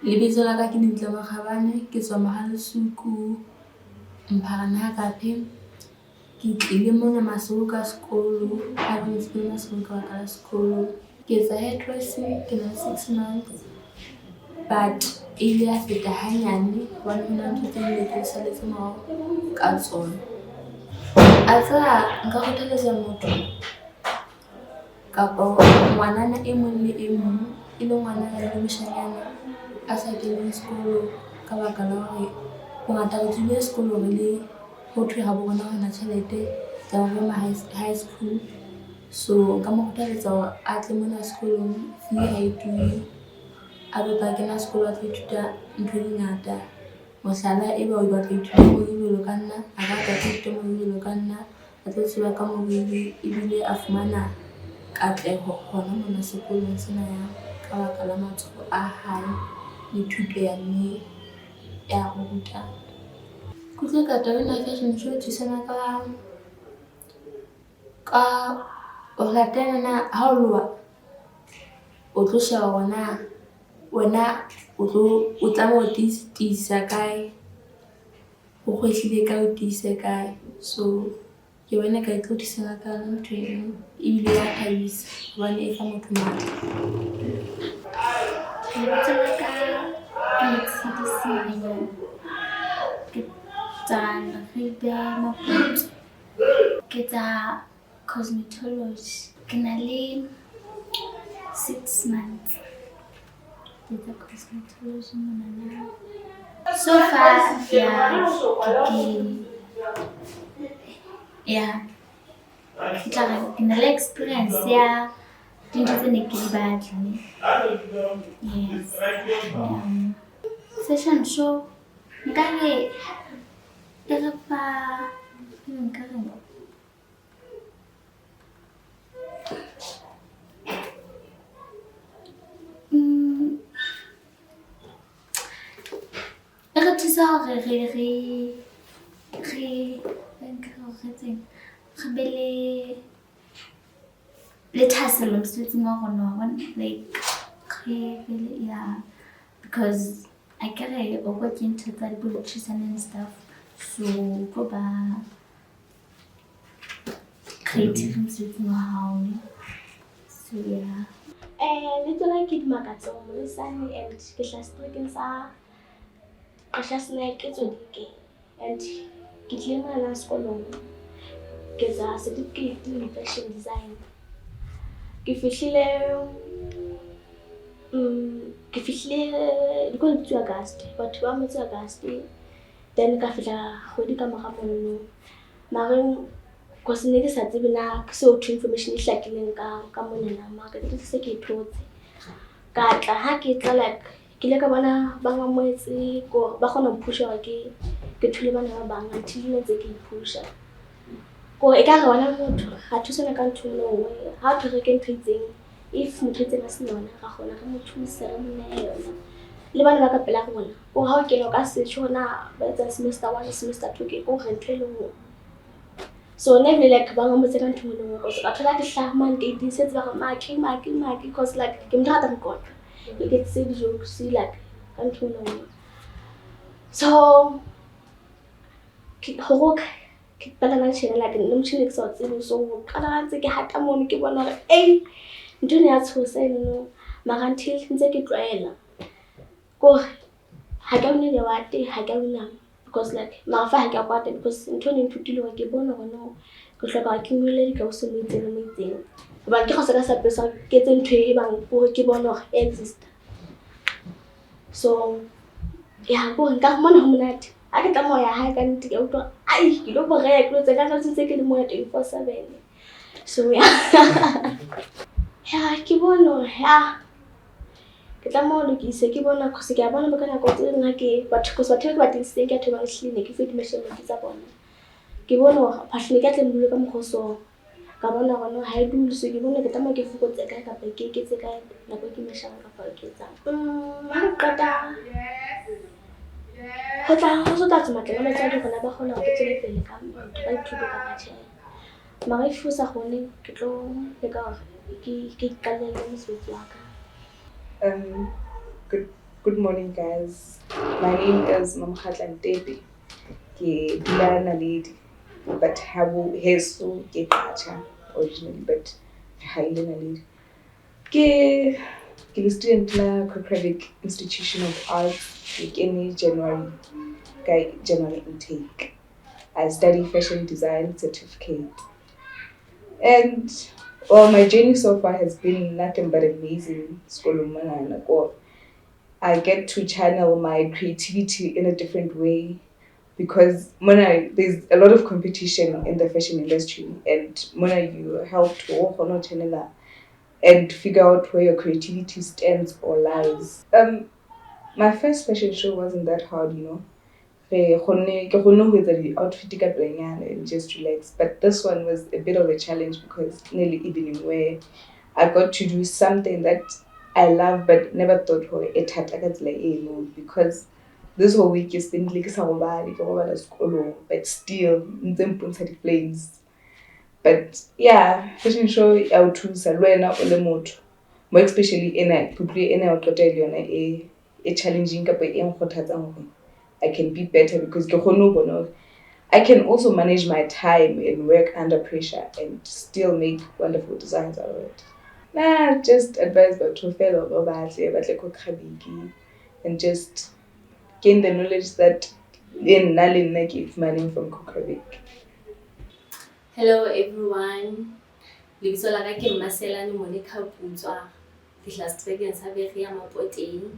Lebitso la ka ke Dintle Makgabane, ke tswa Mahalesuku Mphalane Hakape. Ke tlile mona Maseru ka sekolo, ha ke ntse ke le Maseru ka baka la sekolo. Ke etsa hairdressing, ke na 6 months. But ile ya feta hanyane hobane ho na ntho tse nne ke saletse morao ka tsona. A tseba nka kgothaletsa motho kapa ngwanana e mong le e mong e le ngwanana le moshanyana a sa keneng sekolo ka baka la hore bongata re tswile sekolo re le ho thwe ha bona hona tjhelete ya ho rema high school. So nka mo kgothaletsa hore a tle mona sekolong fee ha e turi, a be ba kena sekolo a tlo ithuta ntho e ngata. Mohlala eba o batla ho ithuta moriri ka nna, a ka tla ithuta moriri ka nna, a tlo tseba ka moriri ebile a fumana katleho hona mona sekolong sena ya ka baka la matsoho a hae le thuto ya mme ya ho ruta. Kutlwe ka taba ena fashion show e thusana ka o latela na ha o loa o tlo sheba wena o tla mo tiisa kae, o kgwehlile ka o tiise kae. So ke bona ka tlo thusana ka ntho eno ebile ya thabisa hobane e fa motho matla. Lebitso la ka ke Letshedisi ke tsa Leribe Maputso, ke tsa cosmetology, ke na le 6 months ke tsa cosmetology monana. So far ke na le experience ya dintho tse ne ke di batla. Yes. Fashion show nkare e re fa e re thusa hore re be le thahasello mosebetsing wa rona, like because I get a work into that politician and stuff, so go ba creative mosebetsing wa hao. So yeah. Little like it Makatso, Molisani, and Kishastrikin sa Kashasnek, it's okay, and Kitlima last column. Get a certificate in fashion design. Kifishile because to August, but 1 month August, then Kafila Hodika Mahamono Marin Cosmetic Sativina, so information is like in Kamunana market, it's a key towards Kat a hacky like Kilakabana Bangamwezi go back on a pusher again, get to live on a bang until they can push. Go a gun had to send a gun to know how to regain treating if treating us known a honor to ceremony. Liban like a black one, or how can you guess it show now, but that's Mr. One is Mr. Tuki, go and tell you. So never like Bangam second to know, because I like a shaman did this, it's like marking, because like Kim Tatum got. You get see you see like can't you know. So Hawk. Balanaching like an umchinic sort of so can't take a hat among give one of a juniors who say no, Marantil and take it rail. Go Hagamini the white day, Hagamina, because like Malfa Hagabat, because in turning to deal with a bone or no, because like I accumulate also meeting. But because I person getting to even for Kibon or exist. So, yeah, go and get one home net. I get a more I can go to you look for I can't take it more 24/7. So yeah. Yeah, keep on yeah. Get a more look is a keep on a Cosigabana because I go like but because whatever is think at my clinic if it machine is upon. Give on passion get them look am coso. Gabana or no high do so you want to get a make if the guy can make it a guy like a machine for kids. Also that's my time. I try to never hold up to the come to do a chair. My shoes are holding to go the girl. He can't with Laka. Good morning, guys. My name is Mamkhatla Ntepe. Ke dula Naledi, but heso ke Qacha originally, but haile Naledi. Ke le student la Cograbig Institution of Arts in January intake. I study fashion design certificate. And well, my journey so far has been nothing but amazing. I get to channel my creativity in a different way because there's a lot of competition in the fashion industry, and you help to work on channel that and figure out where your creativity stands or lies. My first fashion show wasn't that hard. Ke kgonne ho etsa di-outfit ka pelenyana and just relax. But this one was a bit of a challenge because nearly evening where I got to do something that I love but never thought it had because this whole week is been like school, but still the flames. But yeah, fashion show I would choose a more especially in a challenging I can be better because I can also manage my time and work under pressure and still make wonderful designs out of it. Nah, just advise about to fail or bad, but like and just gain the knowledge that in Nalin give my name from Cograbig. Hello everyone. Lebitso la ka ke Maselane Monica Putswa. Ke Livestreaming sa beke ya Mapoteng.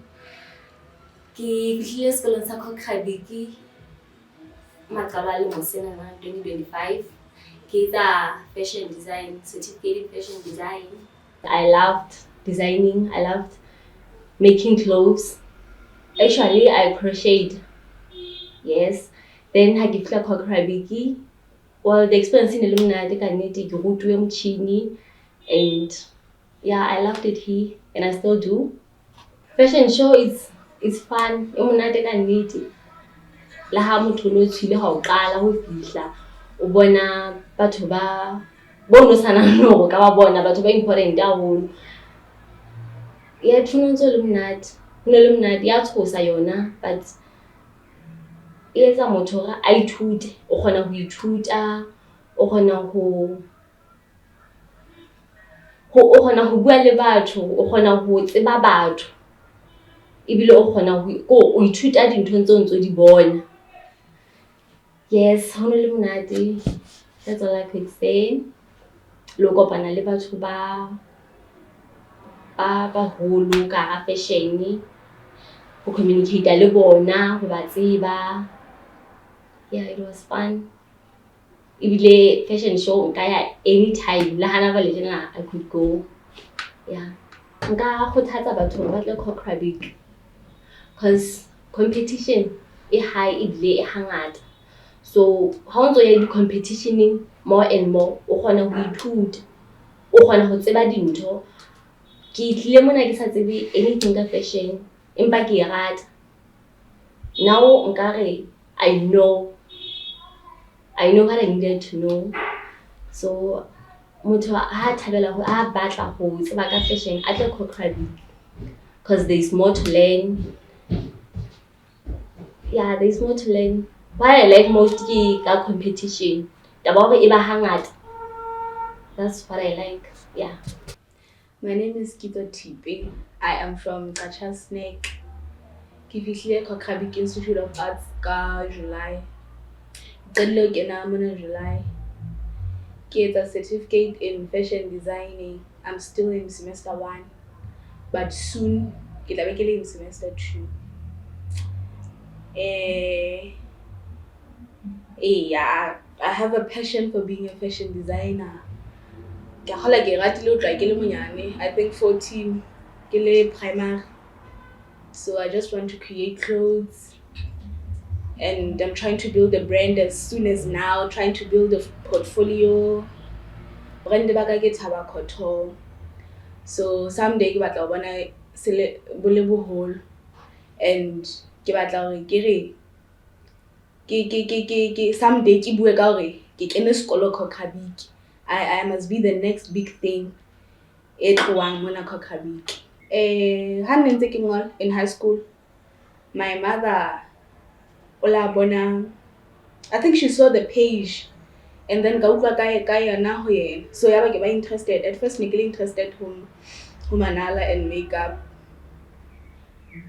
Ke fihlile sekolong sa Cograbig maqala le mosena na 2025. Ke tsa fashion design, certificate in fashion design. I loved designing, I loved making clothes. Actually, I crocheted. Yes. Then ha ke fihla Cograbig. Well, the experience in Illuminati Chini, and yeah, I loved it here, and I still do. Fashion show is fun. Illuminati kaniti. La ha motho no tshile ha o qala ho fihla. O bona batho ba bono sana no ka ba bona batho ba important haholo. Yeah, tshwanetse Illuminati. Illuminati ya tshosa yona, but etsa motho hore a ithute, o kgona ho ithuta, o kgona ho bua le batho, o kgona ho tseba batho. Ebile o kgona ho ithuta dintho tse ntse di bona. Yes, ho no le monate. That's all I could say. Lo kopana le batho ba holo ka fashion, ho communicate le bona, ho ba tseba. Yeah, it was fun. Ebile fashion show nka ya anytime. La hana ba le tjena I could go. Yeah. Nka kgothatsa batho ba tle Cograbig because competition is high ebile e hangata. So ha o ntso ya di-competitioning more and more, o kgona ho ithuta, o kgona ho tseba dintho. Ke tlile mona ke sa tsebe anything ka fashion, empa ke e rata. Now nkare I know what I needed to know. So motho ha thabela ho a batla ho tseba ka fashion a tle Cograbig because there's more to learn. Yeah, there's more to learn. What I like most ke ka competition. Taba hore e ba hangata. That's what I like. Yeah. My name is Kito Tipe. I am from Qacha Snake. Ke fihlile Cograbig Institute of Arts ka July. Qetelo ke na mona July. Ke etsa certificate in fashion designing. I'm still in semester 1, but soon ke tla be ke le in semester 2. Yeah, I have a passion for being a fashion designer. I think 14 primary. So I just want to create clothes, and I'm trying to build a brand as soon as now, trying to build a portfolio. Brand ba ka ke Thaba Cotton. So someday ke batla ho bona sele bole boholo, and ke batla hore ke re ke someday ke bue ka hore ke kene sekolo Cograbig. I must be the next big thing e tloang mona Cograbig. Ha ntse ke ngola in high school, my mother, Ola Bona, I think she saw the page and then Gaukwa Kaya na hoye. So yaba ke ba interested. At first Nikili interested Manala and makeup.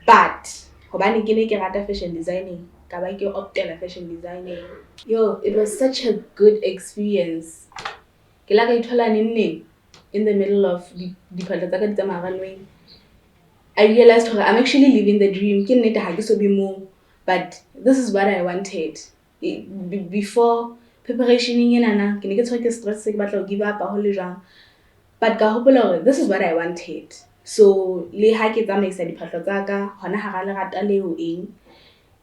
But hobane ke ne ke rata fashion designing, ka ba ke optela fashion designing. Yo, it was such a good experience. Ke la ka ithola neng in the middle of the phata tsa ka di tsamaya runway. I realized I'm actually living the dream. Ke nnete ha ke so be mo, but this is what I wanted. Before preparationing enana, ke ne ke tshwere ke stress ke batla ho give up a whole jang. But ka hopola hore this is what I wanted. So le ha ke tsamaisa diphahlo tsa ka hona hara lerata leo eng,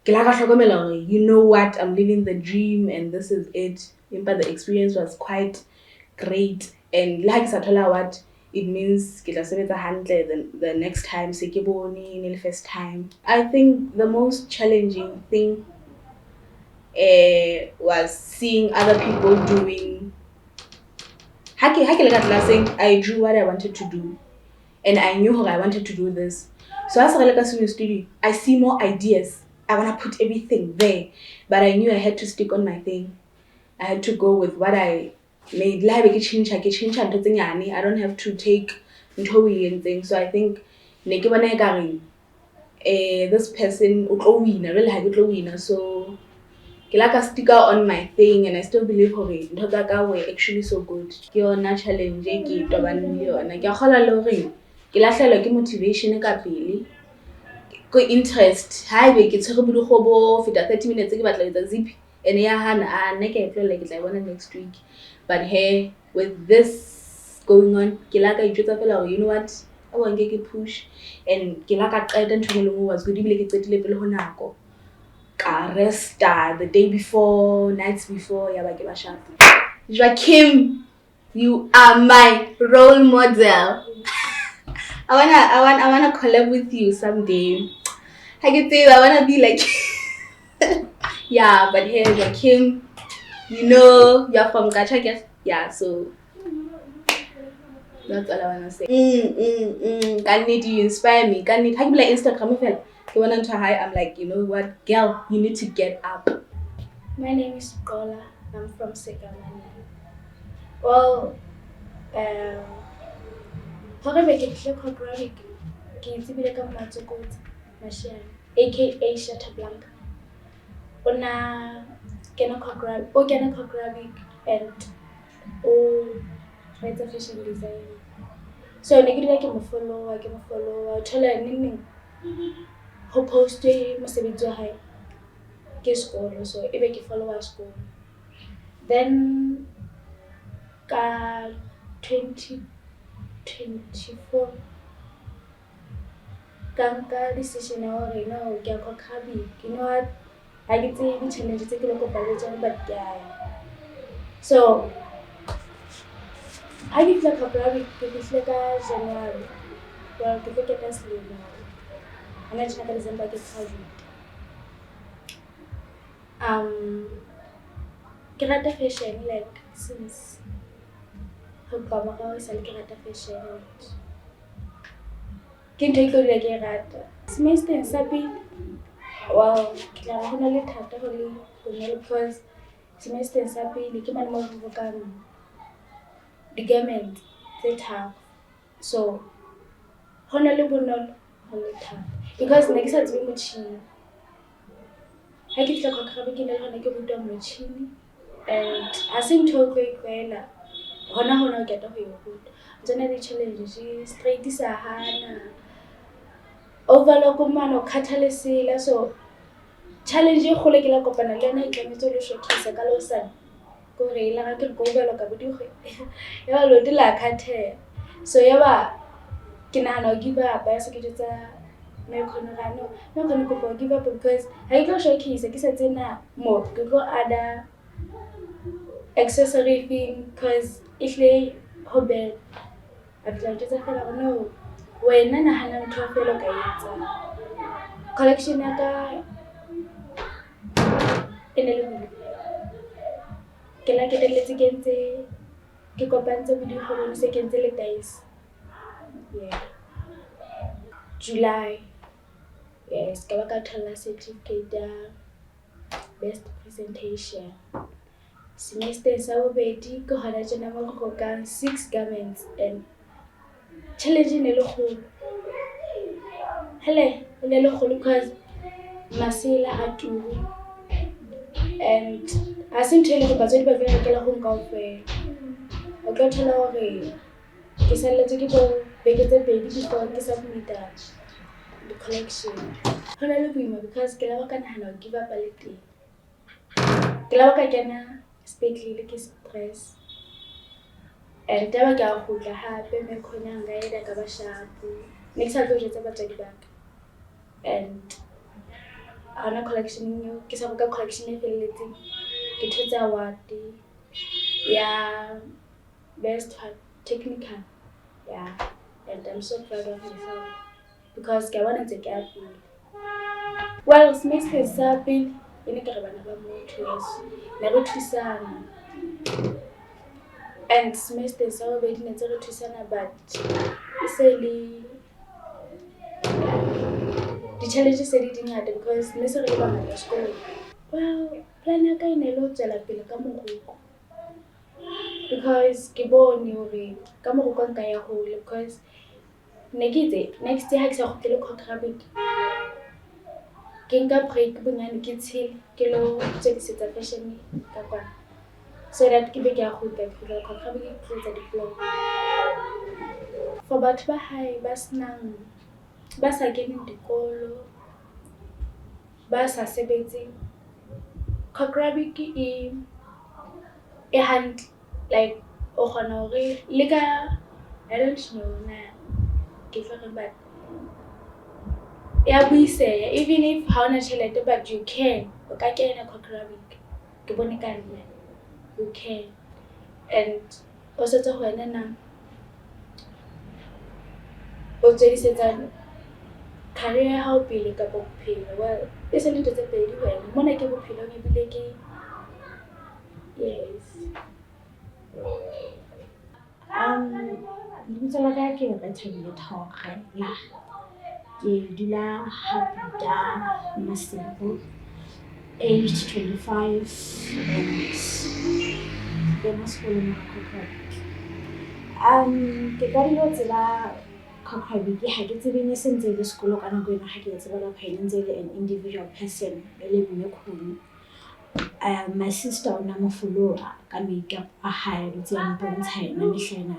ke la ka hlokomela hore you know what, I'm living the dream and this is it. But the experience was quite great, and le ha ke sa thola what it means ke tla sebetsa hantle the next time se ke bone in the first time. I think the most challenging thing was seeing other people doing. I drew what I wanted to do, and I knew how I wanted to do this. So as I studio, I see more ideas. I want to put everything there, but I knew I had to stick on my thing. I had to go with what I made. I don't have to take and things. So I think this person really so I stick out on my thing, and I still believe were actually so good. Ke yona challenge ke tobaneng le yona. Ke kgola le hore ke lahlela ke motivation ka pele. Ko interest. Haebe ke tshwere bodikgobo feta 30 minutes ke batla etsa zip and ya hana nna ke tlolela ke tla bona next week. But hey, with this going on, ke la ka itjwetsa fela hore you know what? I want to push, and ke la ka qeta ntho e was good ebile ke qetile pele ho nako. Resta the day before, nights before, Joaquim, you are my role model. I wanna collab with you someday. I can say I wanna be like yeah, but here Joaquim, you know you're from Gacha, guess. Yeah, so that's all I wanna say. Can need you inspire me. Can need how you like Instagram fell. I'm like, you know what, girl, you need to get up. My name is Kola. I'm from Sekamani. Well, Cograbig ke Cograbig ke tsebile ka Matsokotsi Mashane aka Shatterblanca. Ona kena Cograbig and it's a fashion design. So ne ke dira ke mo follow thola neng ho post mosebetsi wa hae ke sekolo, so ebe ke follower sekolo. Then ka 2024 ka nka decision ya hore no ke ya Cograbig. You know what, I get the challenge tse ke lo kopa le tsona but ke ya. So I get like Cograbig ke fihle ka January. Well, ke feke ka selemo. Ana tsena ka December ke graduate. Ke rata fashion like since ho qala ka sa ke rata fashion. Ke ntho e ke le ke rata. Semester sa pele. Wow, ke tla ho na le thata ho le because semester sa pele ke mane mo go ka the garment tse thata. So ho na le bonolo ho le thata because ne ke sa tsebe motjhini. Ha ke tla Cograbig ke ne ke rutwa motjhini and ha se ntho e tlwaela hona o keta ho e ruta. Tsena di challenges straight sa hana overlock mano khathale sela. So challenge e khole ke la kopana le yona e tlametse le showcase ka lo sana ko re la ga ke go overlock ka bodi ya lo di la khathe. So yaba ke nahana ho give up ya se ke tsa me khonagano me khone go give up because ha ke showcase ke sa tsena mo ke go ada accessory thing because if they hobe Atlanta fela no wena nahana ntho fela ka etsa collection ya ka enele ke la ke teletse ke ntse ke kopantse bodikgono se ke ntse le dice. Yeah, July Yes, ka ba ka thola certificate ya best presentation. Semester sa bobedi ke hona tjena mo re gokang 6 garments and challenge e ne le kgolo. Hele, e ne le kgolo because masela a turu and ha se ntho e le gore batswadi ba tlo rekela go kaofela. O tlo thola hore ke salletse ke bo beke tse pedi before ke submita the collection. Ho na le boima because ke la ba ka nahana ho give up a le teng. Ke la ba ka kena spetlele ke stress and taba ke a kgutla hape mekhonyang ka eda ka ba shapo ne ke sa tlo jetsa batswadi ba ka and hona collection eo ke sa boka collection e felletseng ke thotse award ya best technical and I'm so proud of myself because ke bona ntse ke a pele. Well, semester sa pele e ne ke re bana ba motho yeso ne re thusana and semester sa bobedi ne ntse re thusana but e se le di-challenge se di dingata because ne se re le bangata sekolo. Well, plan ya ka e ne le ho tswela pele ka moroko because ke bone hore ka moroko nka ya hole because ne ke itse next year ha ke sa kgutlele Cograbig ke nka break bonyane ke tshele ke lo tswedisetsa fashion ka kwana so that ke be ke a kgutla Cograbig ke tlo etsa diploma. For batho ba hae ba sa keneng dikolo ba sa sebetseng Cograbig e hantle like o kgona hore le ka I don't know na ke fere but ya buiseya even if ha ona tjhelete but you can o ka kena Cograbig ke bone ka nna you can and o setso ho wena na o tsedisetsa career ya hao pele ka bophelo. Well, e se le ntho tse pedi wena mona ke bophelo ebile ke yes. Lebitso la ka ke Rethabile Thorela. Ke dula Haputa Masego, aged 25 and ke mo sekolong sa Cograbig. Ke ka dilo tsela Cograbig ha ke tsebe ne se ntse le sekolo ka nako ena ha ke tseba ka phone ntse le an individual person le mme khulu. My sister o na mo followa ka makeup a hae le tsena bontsha ena mehlena.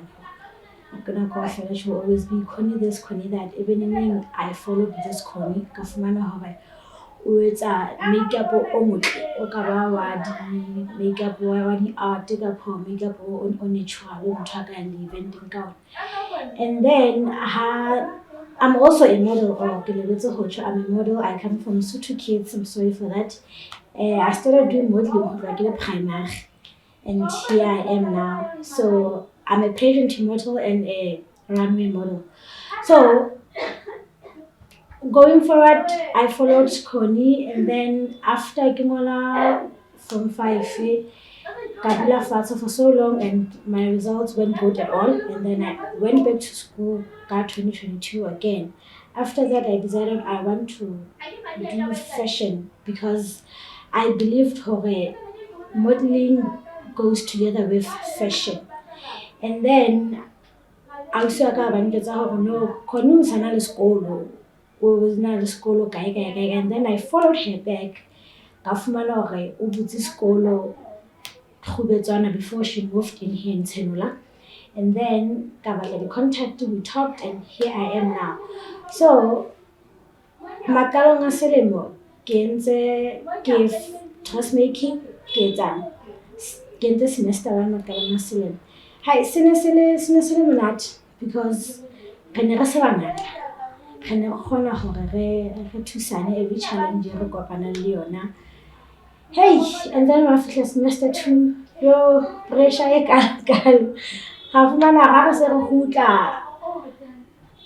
I'm gonna go for that. She will always be Connie this, Connie that. Even in I followed this Connie. Kafumana hoba with makeup o motle o ka ba wa di makeup wa di art ka pho makeup o natural o motho ka le event ka. And then I'm also a model or I'm a model. I come from Lesotho kids. I'm sorry for that. I started doing modeling like in primary, and here I am now. So I'm a pageant model and a runway model. So going forward, I followed Connie, and then after Kimola from 5, Kabila Fatso for so long, and my results weren't good at all. And then I went back to school, got 2022 again. After that, I decided I want to do fashion because I believed modeling goes together with fashion. And then also ka banetsa hore no khona sana le sekolo o na le sekolo kae and then I followed her back ka fumana hore o butse sekolo Khubetswana before she moved in here in Tshenola. And then ka batla the contact, we talked, and here I am now. So makalong a selemo ke ntse ke dressmaking ke ntse semester 1 makalong a selemo. Hi, sene monate because re ne re se bangata re ne re kgona hore re thusane every challenge re kopana le yona. Hey, and then after semester 2 yo pressure e kalo ga fumana ga re se re gutla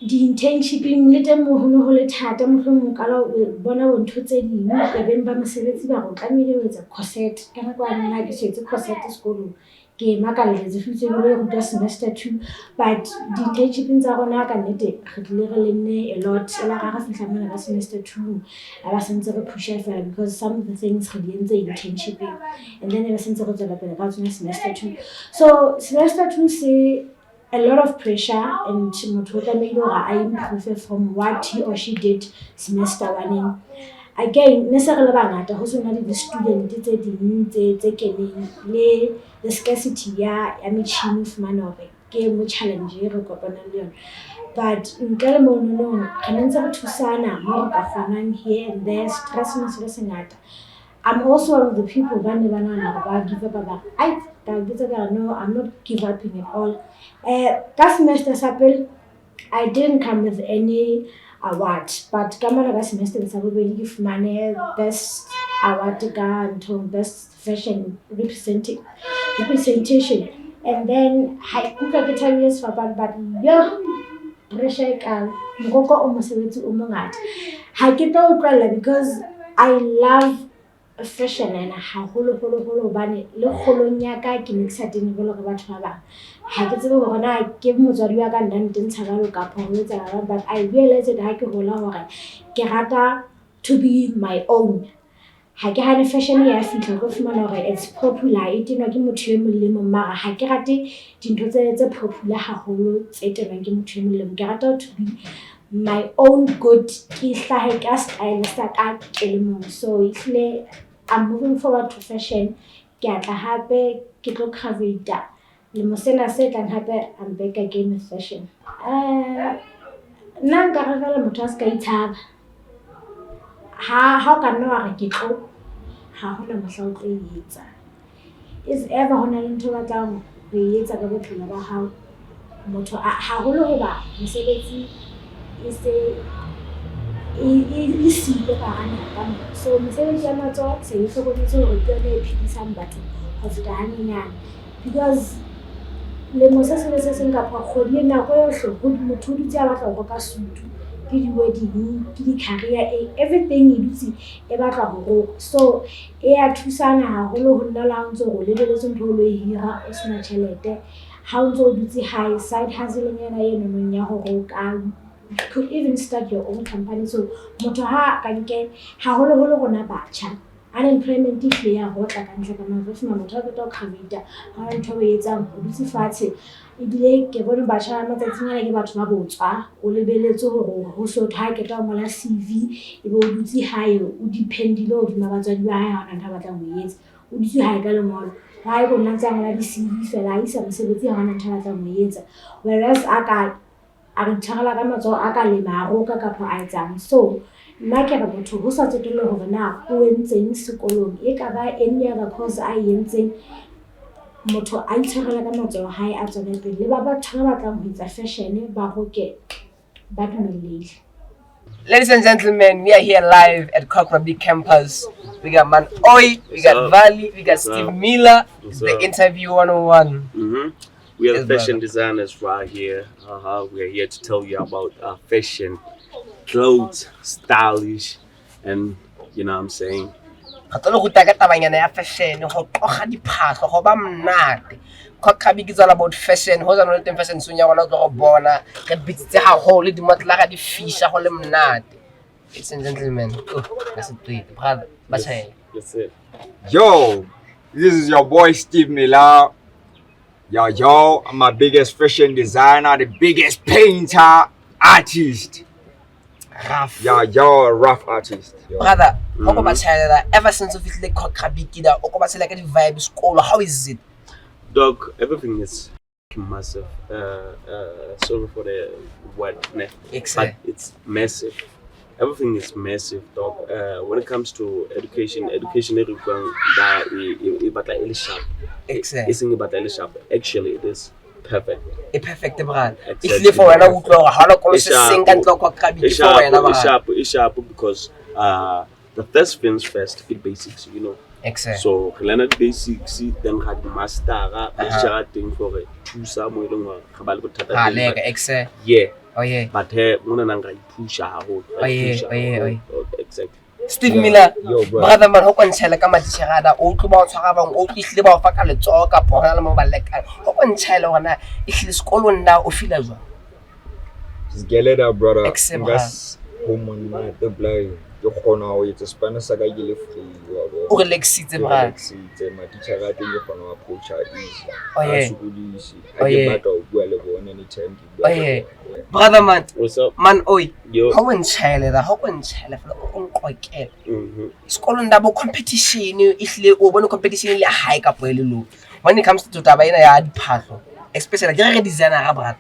di internshiping le teng mo ho le thata mohlomong ka la bona bo ntho tse dingwe ka beng ba mosebetsi ba go tlamehile ho etsa corset ka nako ya nna ke setse corset sekolong ke ke makaletse future ke le go semester 2 but the internship tsa rona ka nnete re tlile re lenne a lot la ga fihla mona ka semester 2 aba sentse re pusha fela because some of the things re di entse internship and then aba sentse re tsela pele ka tsona semester 2 so semester 2 se a lot of pressure and motho o tlamehile gore a improve from what he or she did semester 1 again ne se re le bangata go sona le di-student tse dintse tse keneng le the scarcity ya metšhini fumana gore ke mo challenge re kopanang le yone but ntle le monono ga ntse re thusana mo re ka kgonang here and there stress mo se se ngata I'm also one of the people ba ne ba nana ba give up ba no I'm not give upping at all that semester sapel I didn't come with any award but ka mona ka semester sa bobedi ke fumane best award ka ntho best fashion representation and then I kuka ke 10 years for but pressure ka ngoko o mosebetsi o mongata ha ke tlo utlwela because I love fashion and haholo bane le kgolong ya ka ke ne ke sa tene bolo ka batho ba bang ha ke tsebe gore na ke motswadi wa ka nna ntse ka lo ka pholetsa but I realized ha ke hola hore ke rata to be my own ha ke hane fashion ya fitla go fumana hore it's popular e tenwa ke motho e mong le mong mara ha ke rate dintho tse popular haholo tse tenwang ke motho e mong le mong ke rata to be my own good ke hlahe ka style sa ka ke le mong so ifle I'm moving forward to fashion ke atla hape ke tlo create le mosena se tlang hape I'm back again with fashion nna nka ragala motho a se ka itshaba ha ka nna wa re ke tlo ha hona mohla o tlo etsa is ever hona le ntho batlang go etsa ka bophelo ba hao motho haholo hoba mosebetsi e se e sile ka hana ka so mosebetsi ya matsoho se e hlokometse hore ke yone e phedisang batho ho feta hanyenyane because le mose se se nka kgodi nako yohle go motho o dutse a batla go ka sutu ke di-wedding ke di-career everything e dutse e batla go roka so e a thusana haholo ho nna la ntse go lebeletse ntho o lo e hira o sena tjhelete ha o ntse o dutse high side hustle nyana eno nong ya go roka you could even start your own company so motho ha ka nke haholo gona batjha unemployment e ya go tla ka ntle ka mafofuma motho a ka create ha ntho e etsang go dutse fatshe e bile ke bona batjha matsatsing ana ke batho ba botswa o lebeletse gore ho so tha ke tla ngola CV e be o dutse hae o dependile o dima batswadi ba hae ha ona ntha batlang ho etsa o dutse hae ka lengolo ha e go nna tsa ngola di CV fela a isa mosebetsi ha ona ntha batlang ho etsa whereas a re tshwarela ka matsoho a ka lema a roka kapo a etsang so nna ke re motho ho sa tsetele hore na o entseng sekolong e ka ba any other course a entseng motho a itshwarela ka matsoho hae a tsone pele le ba batho ba batlang ho etsa fashion ba roke ba dumelele. Ladies and gentlemen, we are here live at Cograbig campus. We got Man Oi, we got Valley, we got Steve Miller. It's the interview 101. We are fashion designers right here. We are here to tell you about fashion, clothes, stylish, and you know what I'm saying. Cograbig is all about fashion. Who's on the fashion soon? You're not going to born. Get bits to how holy the month like the fish. I hold them not. Ladies and gentlemen, that's a tweet. Brother, That's it. Yo, this is your boy Steve Miller. Yo, I'm my biggest fashion designer, the biggest painter, artist. Rough. Yo, rough artist. Yo. Brother, ever since of it like Cograbig, like the vibe school, how is it? Dog, everything is massive. Sorry for the word, but it's massive. Everything is massive, dog. When it comes to education, actually, it is perfect. It's perfect, brother. Exactly. It's sharp because the first things first, it basics, you know. Exactly. So, learn the basics, then had master, thing for it. Yeah. Oh yeah. But muna nanga push a whole. Oh yeah. Exactly. Steve Miller, brother man, how can tell a camachada, old about Sarabang, old Isli about Fakal, talk up on Alamo Balek, how can tell on if it's called now or feel as well? Geleda brother, Except home on the blind. Your corner, it's a Spanish saga you free. Or Lexi, my teacher, I think you're going to approach her easy. Oh, yeah. I get battle well anytime. Oh, yeah. Brother man, what's up? Man, oi, Yo. how can tell how can tell school and double competition, if you open a competition, you hike up well low. When it comes to Tabaina, I had part, especially a designer.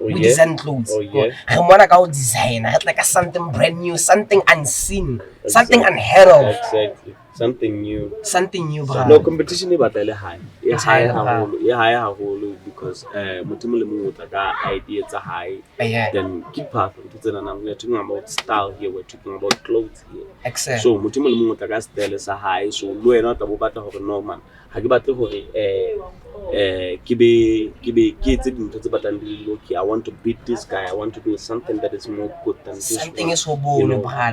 We design clothes. I want to go design. I had like something brand new, something unseen, something unheard of. Exactly. Something new. Something new, bro. No competition is about high. It's higher because mutimule idea it's a high. Then keep path. We're talking about style here. We're talking about clothes here. Exactly. So mutimule style is a high. So we're not about to have no man. Hagibate I want to beat this guy. I want to do something that is more good than this. Something is so bold,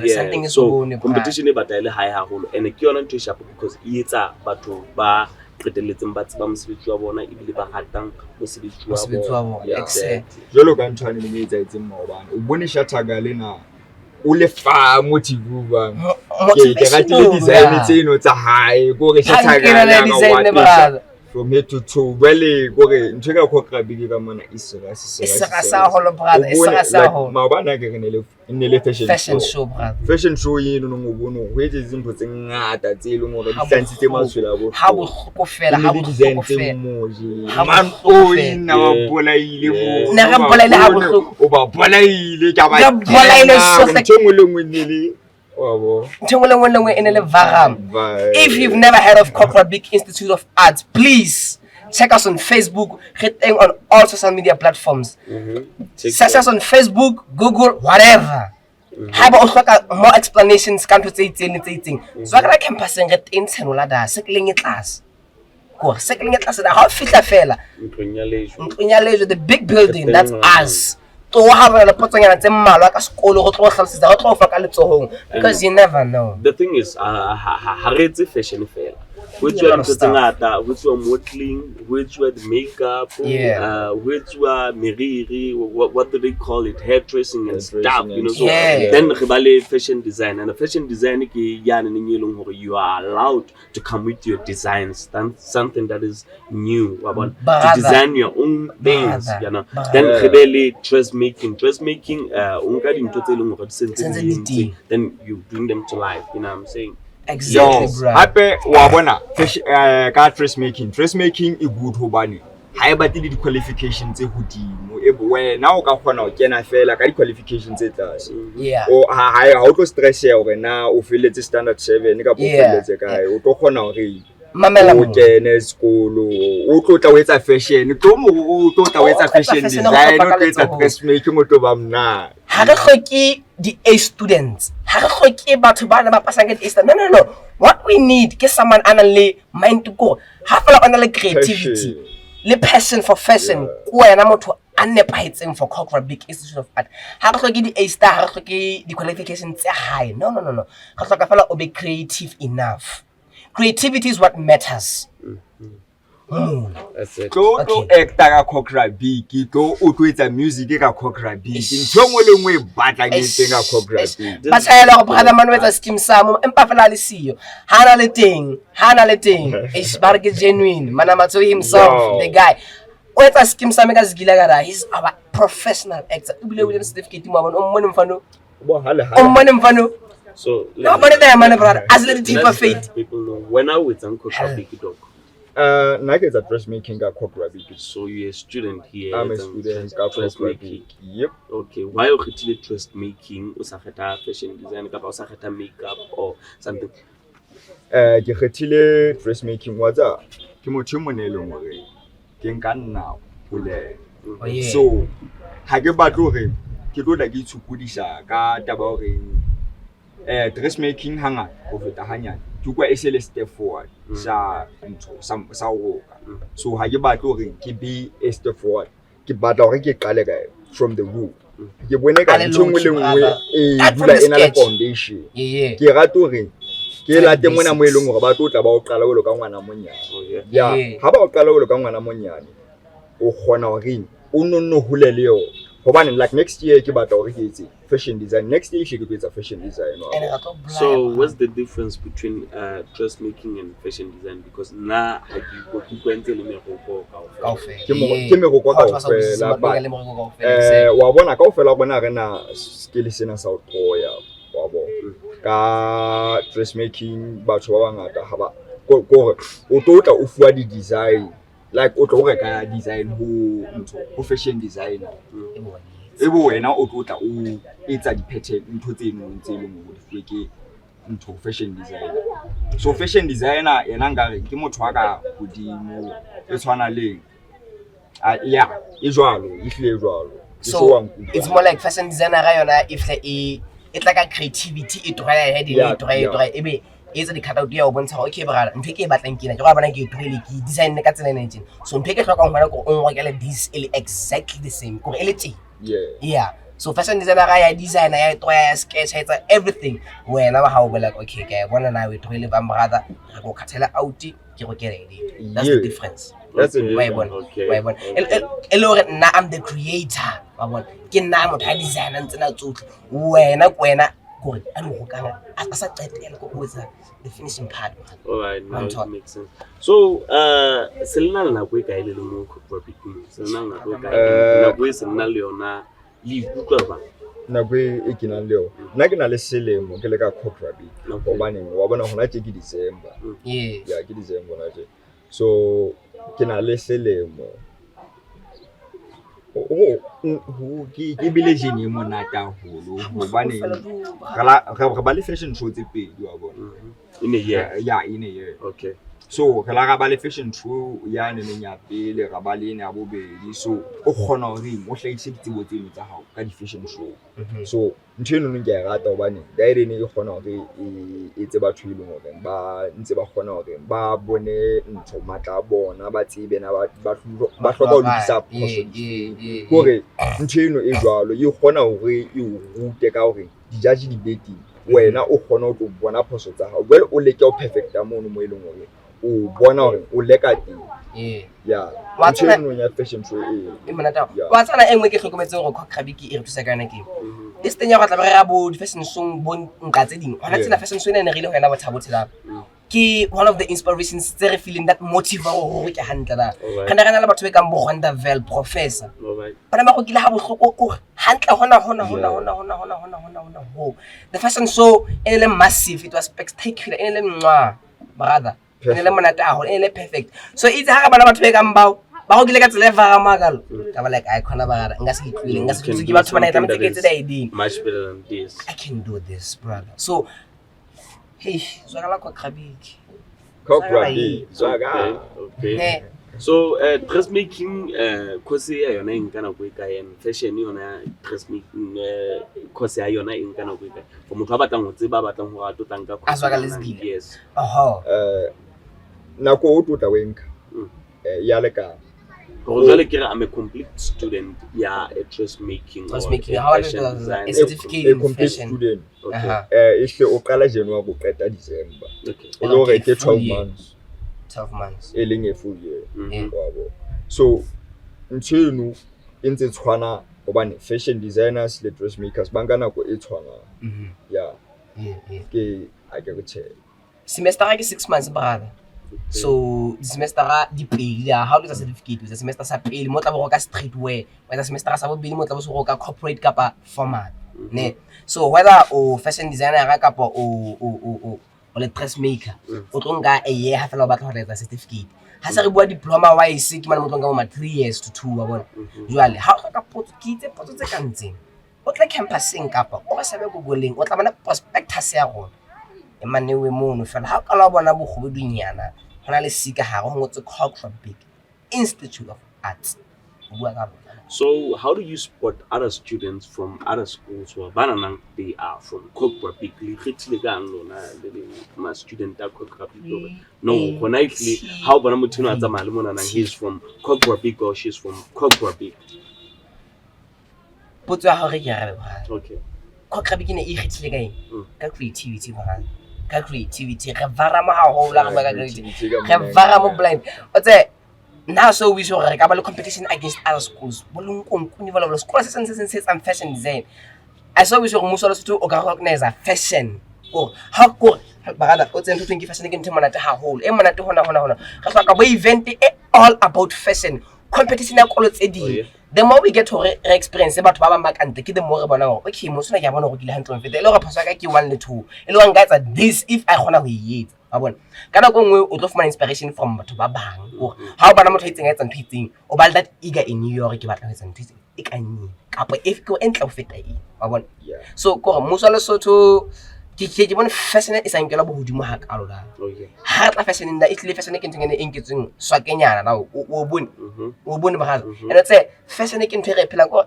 something is so competition is about high hole and a key on to shop because it's a battle bar. Preteletseng ba tseba mosebetsi wa bona ebile ba ratang mosebetsi wa bona. Exactly. Jolo ka ntshwane le etsa etseng maobane. O bone Shathaga lena o le fa motive ba. Ke ratile design tseno tsa hae go re Shathaga la from here to toe well go re ntse ka Cograbig ka mona isera sa holo brother isera sa holo maobane ke ne le fashion show brother fashion show yeno no bono ho etse izintho tse ngata tse leng hore di santse maswela bo ha bo khokofela ha bo khokofela man o ina wa bolaile mo na ga bolaile ha bo o ba bolaile ka ba bolaile so tengolengwe nele if you've never heard of Cograbig Institute of Arts, please check us on Facebook, on all social media platforms. Search us on Facebook, Google, whatever. Have also more explanations. Can't say anything. So I can pass and get in Senolada, second class. Second class, how fit a fella. The big building, that's us. Because you never know. The thing is, fashion fail. Which you are modeling, which you are the makeup, which you are miriri, what do they call it, hairdressing and stuff, you know. So then fashion design, and the fashion design you are allowed to come with your designs, something that is new about to design your own things, you know. Then dressmaking, then you bring them to life, you know what I'm saying. Exactly, bro. Happy wabona ka dressmaking is good hobane ha e batle di qualifications tse hodimo e wena o ka kgona ho kena fela ka di qualifications tse tlase o ha o tlo stress ya hore na o feletse standard 7 ka popeletse kae o tlo kgona hore mamela mo kene sekolo o tlo tla o etsa fashion o tlo tla o etza fashion design o tlo etsa dressmaking o tlo ba mna ha re hloke the A students ha re hloke batho ba na ba pasang ke A. No, what we need is someone analyze mind to go ha fela ona le creativity le passion for fashion ko wena motho a nepahetseng for Cograbig Institute of Art. Ha re hloke di A star ha re hloke di qualifications tse high. No, re hloka fela o be creative enough. Creativity is what matters. That's it. Go actor ka Cograbig, go o tlo etsa music ka Cograbig. Ntho ngwe le ngwe batla ngetseng ka Cograbig. Ba tshela go brother man wetsa scheme samo empa fela le siyo. Hana le teng. Is barge genuine. Manamatso himself, the guy. Wetsa scheme same ka zigila gara. He's our professional actor. Ubile William certificate mo bona o mmone mfano. Mfano. So no, but there, man, brother. As little tip of faith. People know when I was on Cograbig dog. Like it's a dressmaking at Cograbig. So you're a student here. I'm a student at Cograbig. Yep. Okay. Why are you dressmaking? Usaketa fashion design, usaketa makeup or something? Ke kgethile dressmaking wa tsa ke motho mo ne le ngore ke nka nna hole. So ha ke batlo hore ke tlo la ke itshupudisa ka taba hore dressmaking hanga go feta hanyane ke kwa SL step forward sa roka. So ha ke batlo hore ke be a step forward ke batla hore ke qale kae from the root ke bone ka ntho nngwe le nngwe e dula ena le foundation ke rata hore ke late mona mo eleng hore ba tla ba o qala o lo ka ngwana monyane ya ha ba o qala o lo ka ngwana monyane o khona hore o nonno hule le yo hobane like next year ke batla hore ke etse fashion design next year ke go etsa fashion design. So what's the difference between dressmaking and fashion design? Because na ha ke kwentse le meroko kaofela ke meroko kaofela wa bona kaofela bona rena skill sena sa o troya wa bona ka dressmaking batho ba bangata ha ba gore o tla o fuwa di design like o tlo reka design ho fashion designer ebo wena o tla o etsa di pattern ntho tse nngwe tse leng ho di fuwe ke ntho fashion designer. So fashion designer yena ngare ke motho wa ka godimo e tshwana le ya e jwalo e hle jwalo. So it's more like fashion designer ga yona if it's like a creativity e tloga head e tloga ebe etsa di cutout ya o bontsha okay brother ntwe ke batlang kena ke go bana ke tlhoile ke design ka tsela ene ntse so ntwe ke hloka ngwana go onwa ke le this exactly the same go ele tse yeah so fashion designer ga ya designer ya tloya ya sketch ya etsa everything wena ba ha o bela okay ke bona na we tlhoile ba brother re go khathela out ke go get ready. That's the difference. That's it. Why Elore na I'm the creator ba bona ke nna motho a designer ntsena tsotlhe wena gore a di go kana a sa qetela go etsa the finishing part. All right, now it makes sense. So selena na go ka ile mo Cograbig selena na go ka na go selena le yona le utlwa ba na go e kena leo nna ke na le selemo ke le ka Cograbig hobane wa bona hona tse ke December ya ke December na tse so ke na le selemo ke village ni monata holo hobane ga ba le fashion show tse pedi wa bona in a year in a year. Okay, so ga la ga ba le fashion show ya ne nya pele ga ba le ne a bobedi so o khona hore o hlaise ditsebo tse tsa hao ka di fashion show so ntho eno nne ke ya rata hobane direne e khona hore e tse batho ile hore ba ntse ba khona hore ba bone ntho matla bona ba tsebe na ba hloka ho lokisa hore ntho eno e jwalo e khona hore e o rute ka hore di judge di beti wena o khona ho tlo bona phoso tsa hao well o leke o perfect mono mo eleng hore o bona hore o leka teng yeah wa tsena ya fashion show e monata wa tsana engwe ke hlokometseng go Cograbig e re thusa ka yona ke this thing ya go tla ba re bo fashion show bo nka tse ding hona tsena fashion show ene re ile go yena bothabo tshela ke one of the inspirations tse re feeling that motive go ke hantle la kana kana le batho be ka mbo Rwanda Vel professor bana ba go kile ha bohloko o hantle hona the fashion show ele massive, it was spectacular ele mwa brother ele monata ho ele perfect so itse ha bana batho be ka mbao ba go kile ka tsela va magalo ka ba like I khona ba nga se itlwile nga se ke batho bana etsa metse tse idea much better than this. I can do this brother so hey zwakala Cograbig okay. So dressmaking course ya yona eng kana go ka yen fashion yona dressmaking course ya yona eng kana go ka for motho ba batlang go tseba ba batlang go rato tanka yes na ko o tla wenka ya le ka go jale ke I'm a complete student ya dressmaking how is a certificate in fashion student ihle o qala January go qeta December o lo re ke 12 months eling a full year wabo so ntshenu intse tshwana hobane fashion designers le dressmakers ba ngana go e tshwana ke a ke go tshela semester ga ke 6 months brother so semester ga di pele how does a certificate the semester sa pele mo tla bo ka streetwear whether semester sa bobedi mo tla bo se go ka corporate kapa formal ne so whether o fashion designer ga kapa o le dressmaker o tlonga a year ha fela ba tla go etsa certificate ha se re bua diploma wa ise ke mana mo tlonga mo 3 years to 2 wa bona jwale ha o ka potso tse ka ntseng o tla campuseng kapa o ba sabe go goleng o tla bona prospectus ya rona e manewe mono fela ha ka la bona bogobedunyana hona le sika ha go ngotse Cograbig Institute of Arts bua ka bona. So how do you spot other students from other schools who are banana they are from Cograbig le khitile ka lona le ma student a Cograbig no honestly how bona motho a tsamaya le mona nang he's from Cograbig or she's from Cograbig potso ya hao re ke arabe bra Okay. Cograbig ne e kgethile kae ka creativity bra ka creativity re varama haholo ga ba ka creativity re varama blind o tse now so we show re ka ba le competition against other schools bolonkonkuni ba lo school se etsang fashion design I saw we show muso lo setho o ka organize fashion o ha ko bagala o tsentse twenty fashion ke ntho monate haholo e monate hona re hloka bo event all about fashion competition ya kolo tse di the more we get to experience batho ba ba makante ke the more re bona okay mo sona ke a bona go kile hantle mfete le go phaswa ka ke 1 le 2 e le wa ngatsa this if I gona go yetsa ba bona kana go ngwe o tlo fumana inspiration from batho ba bang o ha o bana motho itseng etsa ntho itseng o ba that eager in New York ke batla go etsa ntho itseng e ka nyi kapo if go entla o feta e ba bona so go muso le Lesotho ke bona fashion e sa nkela bo hodimo ha ka lola ha tla fashion nda it le fashion ke ntengene e nketseng swa kenyana na o bone ba ga ene tse fashion ke ntwe re phela ko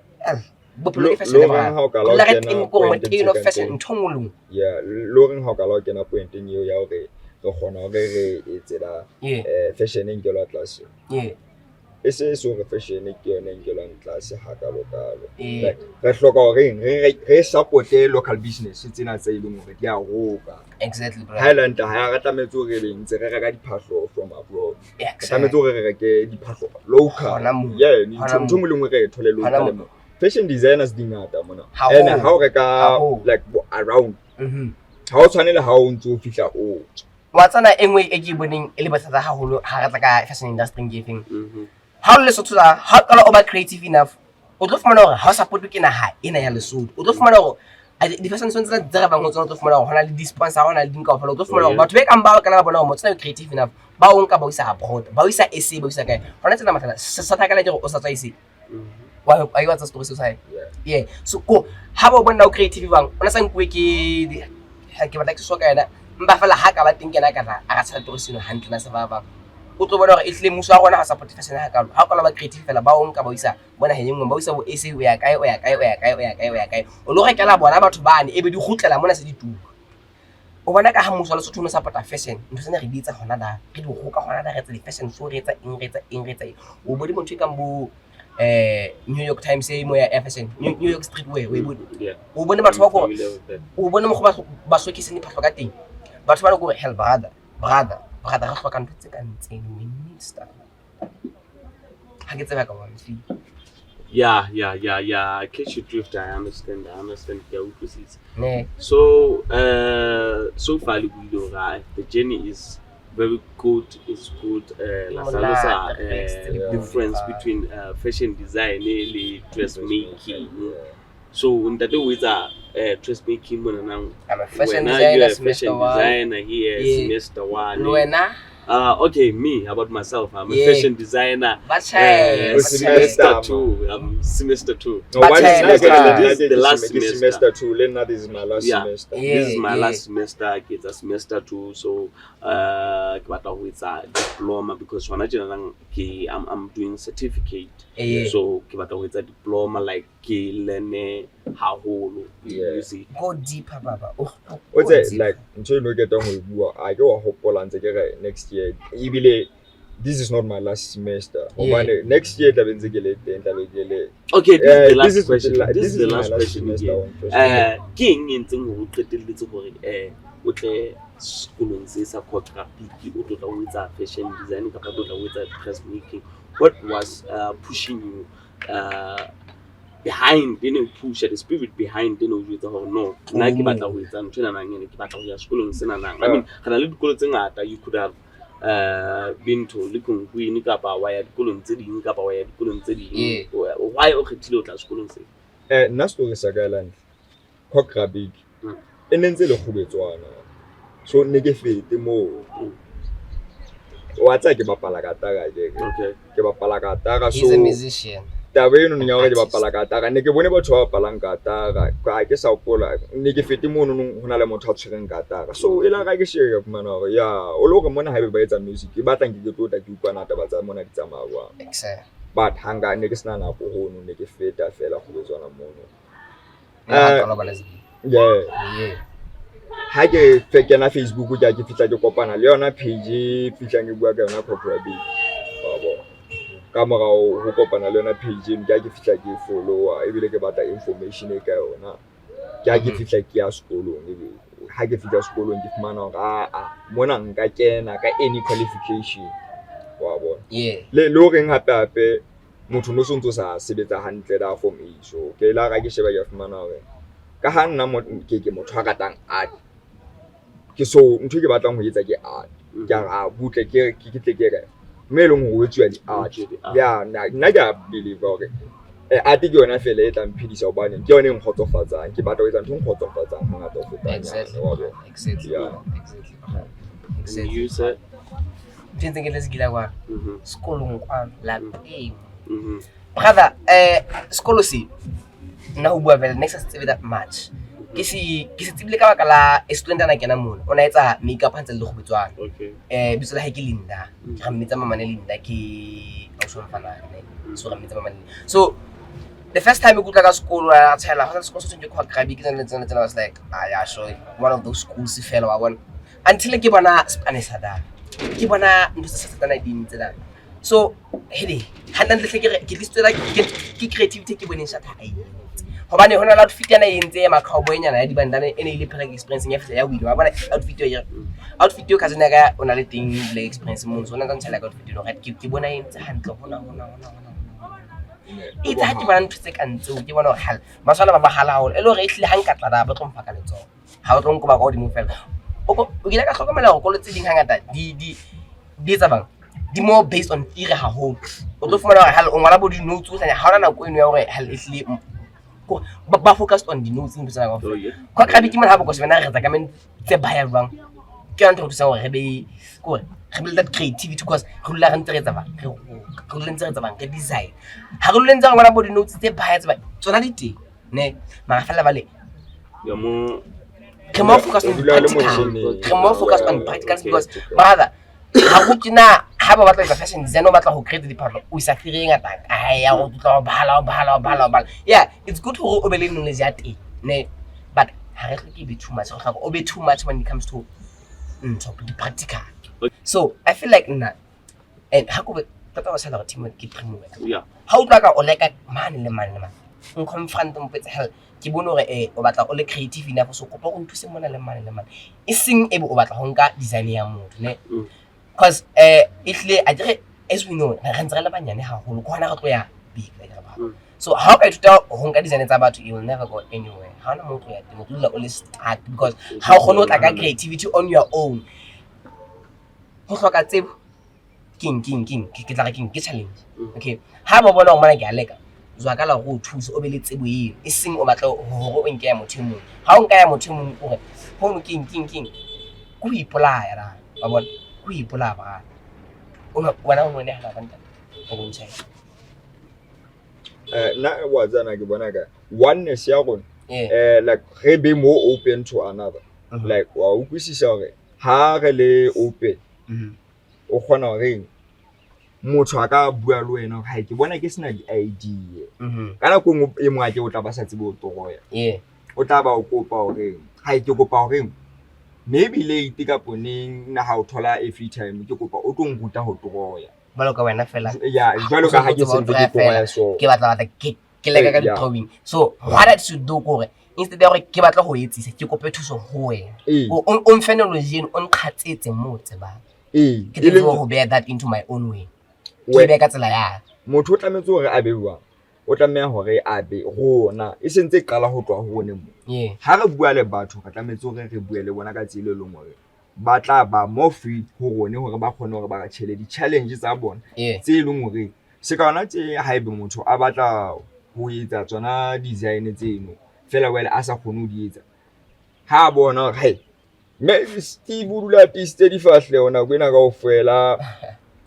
bophelo e fashion ba la re tin ko mo tino fashion nthongolong lo reng ha ka la kena pointeng eo ya hore re gona hore re etsela fashion e nkelwa class ese so re fashion ke yona nkelwang class ha ka lokalo re hloka hore re support local business tsena tse ileng hore di a roka exactly bro Highland ha re tlametse hore re ntse re reka diphahlo from abroad re tlametse hore re reke diphahlo local ntho mo lengwe re thole local fashion designers dingata mona and ha o reka like around ha o tshwanela ha o ntse o fihla o wa tsana engwe e ke boneng e le batsatsa haholo ha re tla ka fashion industry ngefeng how Lesotho ha kala oba creative enough o tlo fumana hore ha o support ke naha ena ya Lesotho o tlo fumana hore di fashion sonts tsa dira bang o tlo fumana hore hona le di sponsor hona le dinka o tlo fumana hore batho be ka mba kana ba bona hore motho creative enough ba o nka ba o isa abroad ba o isa SA ba o isa kae hona tsena mathala sa thakala dire o sa tswa ise wa I want to story society so go ha ba bona o creative bang ona sa nkwe ke batla ke so ka ena mba fela ha ka ba teng kena ka a ga tsala torisino hantle na sa ba o tlo bona hore e tle muso a rona ha support fashion ha kalo ha ba creative fela ba o nka ba isa bona he ngwe ba isa bo SA o ya kae o lo rekela bona batho bane e be di gutlela mona se dituka o bona ka ha muso le Lesotho no support fashion ntho tsena re di etsa hona da re di go ka hona da re etsa di fashion show re etsa o bodi motho ka mbo New York Times e mo ya fashion New York streetwear o bone batho ba go o bone mo go ba swekise ni phahlo ka teng batho ba go hell brother ga hloka ntho tse ka ntseng minister ha ke tseba ka wa mfi Yeah. Catch your drift. I understand. Yeah, so far, the journey is very good. It's good. Difference between fashion design and dressmaking. So in that way, dressmaking. I'm a fashion designer. Designer here, semester 1. Okay, me about myself. I'm a fashion designer. Semester 2. I'm semester 2. No, this is the last semester 2. Lena, this is my last semester. This is my last semester. It's a semester 2. So, with a diploma because I'm doing certificate. So, with a diploma like learn how whole. You see. Go deeper, Baba. What's it like? Until you get done with work, I go a hope and next year. Even this is not my last semester. Next year, okay, this is the last question. This is the last question. King in Tingo with school and says a Cograbig with a fashion design, with a dressmaking. What was pushing you behind? Didn't push the spirit behind. Didn't with no. Nike battle with and school and Senana. I mean, and a little good thing that you could have. Been to Likun Queen Nikapa, why couldn't say Nikapa, why couldn't say why okay to school say Nasto Sagaland Cograbig and then the Hubetwana. So Negefe the mo what's like about Palagata? Okay, Palagata. He's a musician. The way you know about Palagata, and they went about to Palangata, I guess I'll call it Nigifitimun Hunalamo touching Gata. So, I guess share of man, all over Mona have better music, but I think you go that you can not about Zamona Zamawa. But Hanga Nigisana for who Nigifit, I fell off with on a mono. Yeah. Hage fake na Facebook uja kifita joko pana Leona page featuring Cograbig. ka morao ho kopana le yona page ke ke fitla ke follower ebile ke batla information e ka yona ke fitla ke ya sekolong ebile ha ke fitla sekolong ke fumana hore mona nka kena ka any qualification wa bona le reng hape motho no sontso sa sebetsa hantle da for me so ke la ga ke sheba ke fumana hore ka ha nna ke motho a ratang art ke so ntho ke batlang ho etsa ke art ke a butle ke tle ke re me leng ho etsuwa di art ya nna ke a believe hore art ke yona fela e tla mphidisa hobane ke yona e nkgotsofatsang ke batla ho etsa ntho nkgotsofatsang hangata ho feta exactly you said ke le segila kwa sekolong kwa lapeng brother sekolo se nna ho bua vele next tsebe that much ke se tsebile ka baka la student ana kena mona ona etsa makeup hantse le go bitswana bitso la ha ke Linda ke ga mmetsa mama ne Linda ke a so mfana ne so ga mmetsa mama so the first time ke utla ka sekolo a tshela ha sekolo se ke Cograbig ke tsena was like yeah sure one of those schools fela wa bona until ke bona Spanish ada ke bona ntse se tsana dintse da so hele hana ntle ke listela ke creativity ke boneng shatha ai hobane hona la outfit yana entse ma cowboy nyana ya dibandana ene ile practice experience nya fela ya wino wa bona outfit yo kazena ka ona le ting le experience mo sona ka ntshela ka outfit no right ke bona entse hantle hona e tla ke bona ntse ka ntse ke bona hal masala ba hala hole ele hore e hlile hankatla da ba tlo mfaka letso ha o tlo nko ba go dimo fela o ile ka hlokomela go kolotse ding hangata di etsa bang di more based on theory haholo o tlo fumana hore hal o ngwala bo di notes o sanya ha ona nako eno ya hore hal e hlile ba focused on the notes in tsana go kwa ka bitimo ha bo go se bana re tsa ka men tse baya bang ke ntho tsa hore re be ko re build that creativity because re la re ntse re tsa bang re ntse re tsa bang re design ha re le ntse re ngwana bo di notes tse baya tsa ba tsona di teng ne ma fela bale ya mo ke mo focus on practical because brother ha go kina ha ba batla fashion design o batla go create diphahlo o isa fireng ata ya go tla bala yeah it's good to o be le knowledge ya teng ne but ha re tle be too much go o be too much when it comes to practical so I feel like nna and ha go be tata wa sala go team ke primo yeah ha o tla ka o leka man o confront mo petse hell ke bone hore o batla o le creative enough so kopa go nthuse mona le man e seng ebe o batla go nka design ya motho ne because ifle a dire as we know re ntse re le banyane haholo go hona go tlo ya big so how ka ithuta go nka design tsa batho you will never go anywhere ha ona motho ya temo dula o le start because how go no tla ka creativity on your own go hloka tsebo king ke tla ke challenge okay ha ba bona o mana ke a leka zwa ka la go thusa o be le tsebo eno e seng o batla hore o nke ya motho mong ha o nka ya motho mong o re hono king go ipolaya ra ba bona go ipolaya ba ona o ne hala banta o go ntse na wa tsana ke bona ka oneness ya rona like re be more open to another like wa ukwisisa hore ha re le open o khona hore motho a ka bua le wena ha ke bona ke sena di idea kana go e mo a ke o tla ba sa tsebe o toroya o tla ba o kopa hore ha ke kopa hore maybe late ka poneng na ha o thola a free time ke kopa o tlo nguta ho toroya balo ka wena fela yeah jwalo ka ha ke sentse ke toroya so ke batla ke leka ka drawing so what I should do gore instead ya gore ke batla go etsisa ke kope thuso ho wena o mfenology on khatsetse motse ba ke tlo go bear that into my own way ke be ka tsela ya motho o tlametse hore a bewa o tlameha hore a be rona e sentse qala ho twa ho ne mo ha re bua le batho ka tlametse hore re bue le bona ka tsile le ngwe ba tla ba mo free ho rone hore ba khone hore ba ka tshele di challenges tsa bona tse le ngwe se ka ona tse ha ebe motho a batla ho etsa tsona design tseno fela wele a sa khone ho di etsa ha bona he me Steve Budula piste di fahle ona kwena ka ofela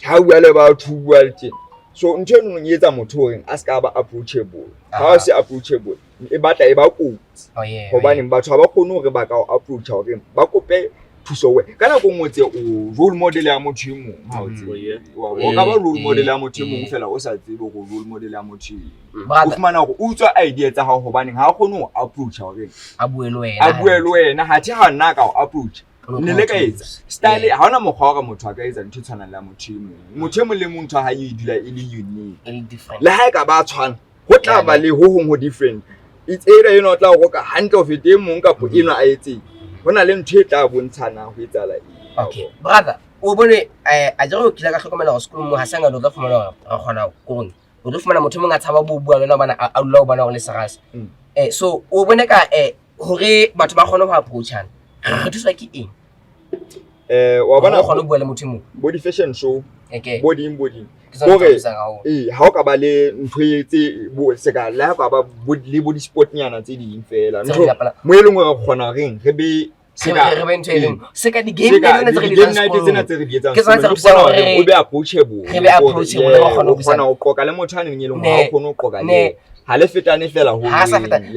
ha bua le batho bua le teng so ntho eno e etsa motho hore a ska ba approachable ha se approachable e batla e ba kotsi hobane batho ha ba khone hore ba ka approach hore ba kope thuso we kana go motse o role model ya motho mo ha o tse wa ka ba role model ya motho mo fela o sa tsebe go role model ya motho o fumana go utswa idea tsa hao hobane ha khone ho approach hore a bue le wena ha thi ha nna ka approach ne le ka etsa style ha ona mokgwa wa motho a ka etsa ntho tshwana la motho le mong ntho ha e dula e le unique le ha e ka ba tshwana ho tla ba le ho hong ho different it's either you know tla go ka hantle of it mong ka po eno a etseng hona le ntho e tla bontshana ho etsala okay brother o bone a jere o kila ka hlokomela go sekolo mo ha sanga lo tla fumana ga gona go o tlo fumana motho mong a tshaba bo bua lena bana a dula o bana go le serase so o bone ka hore batho ba gone go approachana re tswa ke eng wa bona go bua le motho mong body fashion show okay body gore ha o ka ba le ntho etse bo seka la ka ba le body sport nyana tse ding fela ntho mo e leng gore re kgona reng re be seka di game night tse re di etsang ke tsana tse o be approachable re kgona go qoka le motho a neng e leng ha o kgona go qoka le ha le fetane fela ho ha sa feta ke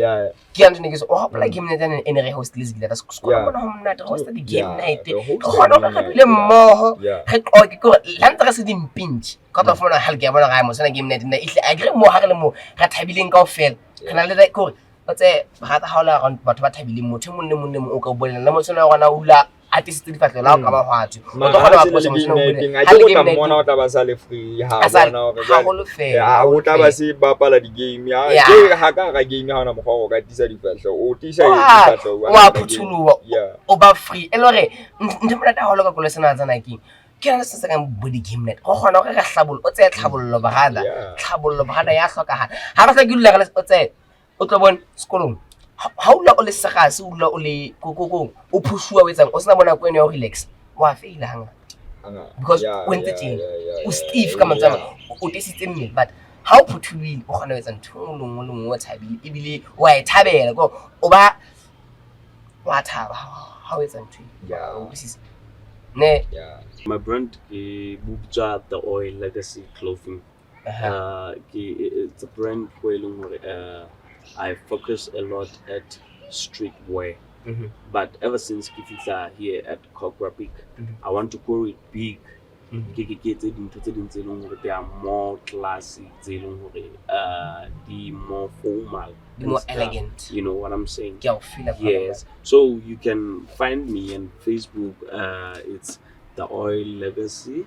a ntse ke so o hopola game night ene re host list le sekolo bona ho mna host di game night kgona go le mmoho re qoke ko la ntse re se di mpinch ka tla fona ha le ke bona ga mo sena game night nna ihle agree mo ha re le mo ra thabileng kaofela kana le ko tse ga ta haola batho ba thabileng motho mo nne mo o ka bolela le motho na gona ula artist di fatlo la ka ba hwatsi o tlo gona ba posa motho mo bolela ha le game mona o tla ba sa le free ha bona ha o tla ba se ba pala di game ya ke ha ka ga game ha ona mo go ka tisa di fatlo o tisa di fatlo wa phuthuluwa o ba free elore ntse mo rata haola ka kole sena tsana ke na se ka body game net go gona go ka hlabolo o tse tlhabollo bagada ya hlokagala ha ba sa ke dula ga o tse o tlo bona sekolong ha o la o le segase o la o le kokong o phushuwa o etsang o sena bona kwene ya go relax wa faila hanga because when the thing o stiff ka mantsama o tesitse mmele but ha o phuthuwile o gona o etsa ntho lengwe o thabile ebile wa e thabela go o ba wa thaba ha o etsa ntho ne my brand bubja the oil legacy clothing it's a brand where I focus a lot at streetwear, but ever since Kifita here at Cograbig, I want to grow it big. They are more classy, the more formal, the more elegant. You know what I'm saying? Yes. So you can find me on Facebook. It's The Oil Legacy.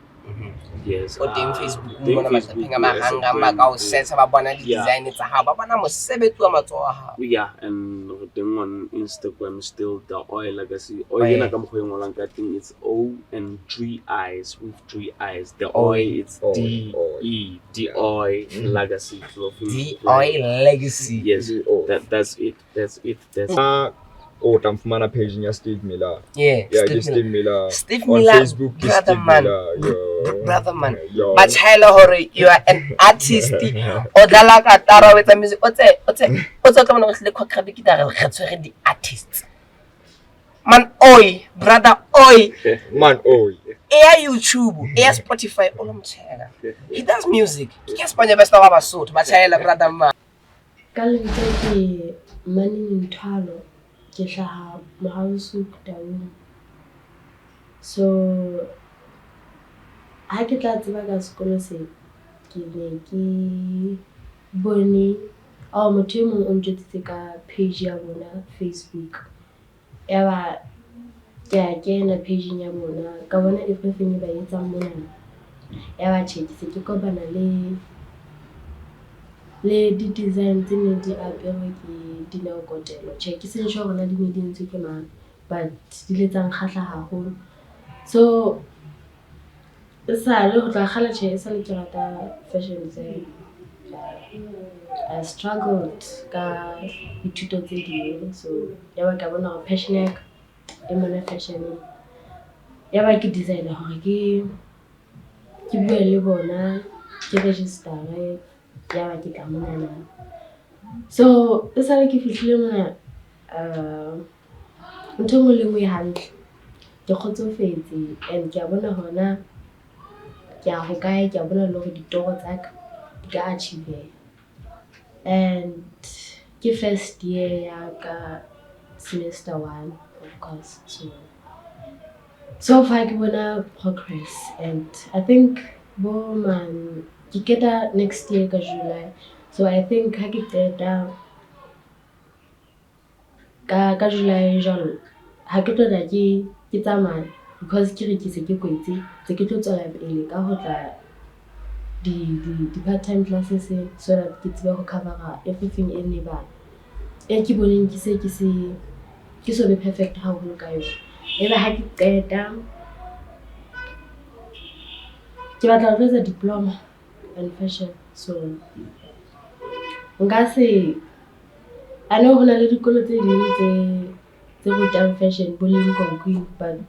Yes. O teng Facebook mo na matsatsing a maranga ka o setsa ba bona di design tsa ha ba bona mosebetsi wa matsoho a ha. Yeah, and then on Instagram still The Oil Legacy. O yena ka mo go ngolang ka teng it's O and 3 eyes with 3 eyes. The Oil it's D E The Oil Legacy. The Oil Legacy. Yes. That's it. O tamfumana page ya Steve Miller. Yeah, Steve Miller. Steve on Miller, Facebook, brother Steve man. Miller, brother man. But Tyler Hore, you are an artist. Odala ka tara with music. Otse ka mona go hle Cograbig ke tare re tshwere di artists. Man oi, brother oi. Man oi. Air YouTube, air Spotify, all of them. He does music. He can spend the best of our suit, but Tyler brother man. Kalente ke mani ntwalo. Ke hlaha Mohausuk Taung. So ha ke tla tseba ka sekolo se ke ne ke bone motho e mong o ntjwetsitse ka page ya bona Facebook ya ba ke a kena page ya bona ka bona everything ba etsang mona ya ba tshetse ke kopana le di design tse ne di apere ke dinakotelo ke se sure hore di ne di ntse ke mang but di le tsang khatla haholo so sa le go tla gala sa le ke rata fashion design. I struggled ka dithuto tse dingwe so ya ba ka bona gore passion ya ka e mona fashion ya ba ke designer gore ke bue le bona ke register ya ba ke ka mona so sa le ke fihlile mona ntho mo le mo e hantle ke khotsofetse and ke a bona hona ke a go kae ke a bona le gore ditoro tsa ka di ka achieve and ke first year ya ka semester 1 of course so far ke bona progress and I think ke keta next year ka July so I think ha ke keta ka July jalo ha ke tlola ke ke tsamaya because ke re ke se ke kwetse tse ke tlo tswela pele ka ho tla di part-time classes so that ke tsebe ho cover everything e neba e ke boneng ke so be perfect haholo ka yona. Ebe ha ke qeta ke batla ho etsa diploma in fashion, so nka se I know hona le dikolo tse ding tse rutang fashion bo leng Cograbig, but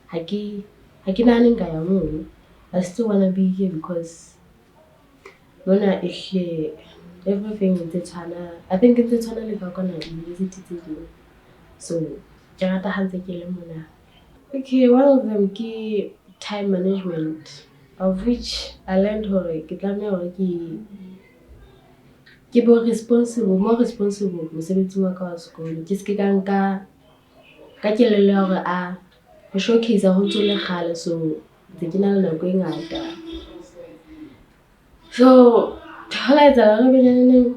ha ke nahane nka ya moo. I still wanna be here because mona ehle everything ntse tshwana. I think ntse tshwana le ka kwana university tse ding, so ke rata ha ntse ke le mona. Okay, one of them ke time management, of which I learned hore ke tlameha hore ke more responsible mosebetsing wa ka wa sekolo. Ke ske ka nka ka kelello ya hore ho showcase ho ntso le kgale, so ntse ke na le nako e ngata. So ha la etsa re benyaneng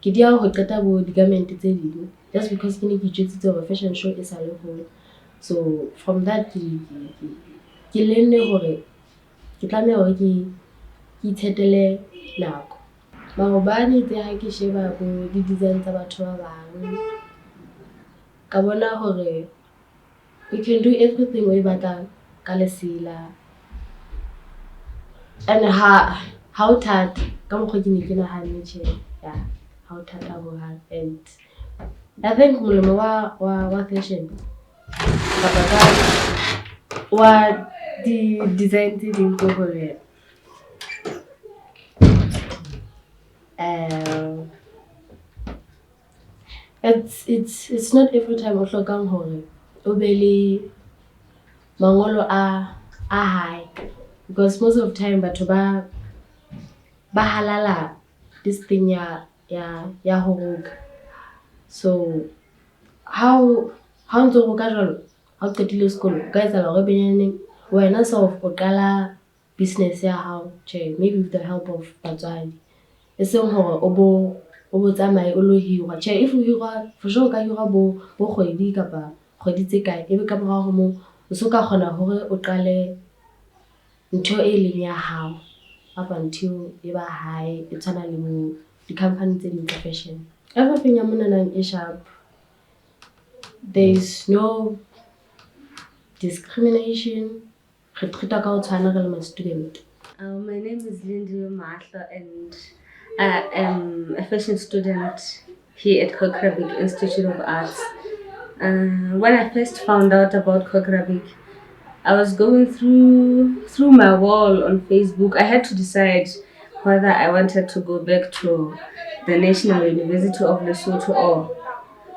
ke dia ho qeta bo di-garment tse ding just because ke ne ke itjwetsitse hore fashion show e sa le hole. So from that ke lenne hore ke tlameha hore ke ithetele nako. Maobane tse ha ke sheba bo di-design tsa batho ba bang ka bona hore you can do everything o e batlang ka lesela, and ha o thata ka mokgwa ke ne ke nahanne tjhe, ha o thata hohang. And I think molemo wa fashion kapa ka wa di-design tse ding ke hore it's not every time o hlokang hore o be le mangolo a high, because most of the time batho ba halala this thing ya ho roka. So how ntso roka jwalo ha o qetile sekolo ka etsahala hore benyaneng wena o qala business ya hao, maybe with the help of batswadi, e seng hore o bo tsamaye o lo hirwa. If o hirwa for sure ka hirwa bo kgwedi kapa kgwedi tse kae, ebe ka morao ho moo o so ka kgona hore o qale ntho e leng ya hao up until e ba high. E tshwana le mo di-company tse ding tsa fashion, everything ya mona nang e sharp. There is no discrimination. Re treat-a ka ho tshwana re le ma-student. My name is Lindy Mahla and I am a fashion student here at Cograbig Institute of Arts. When I first found out about Cograbig, I was going through my wall on Facebook. I had to decide whether I wanted to go back to the National University of Lesotho or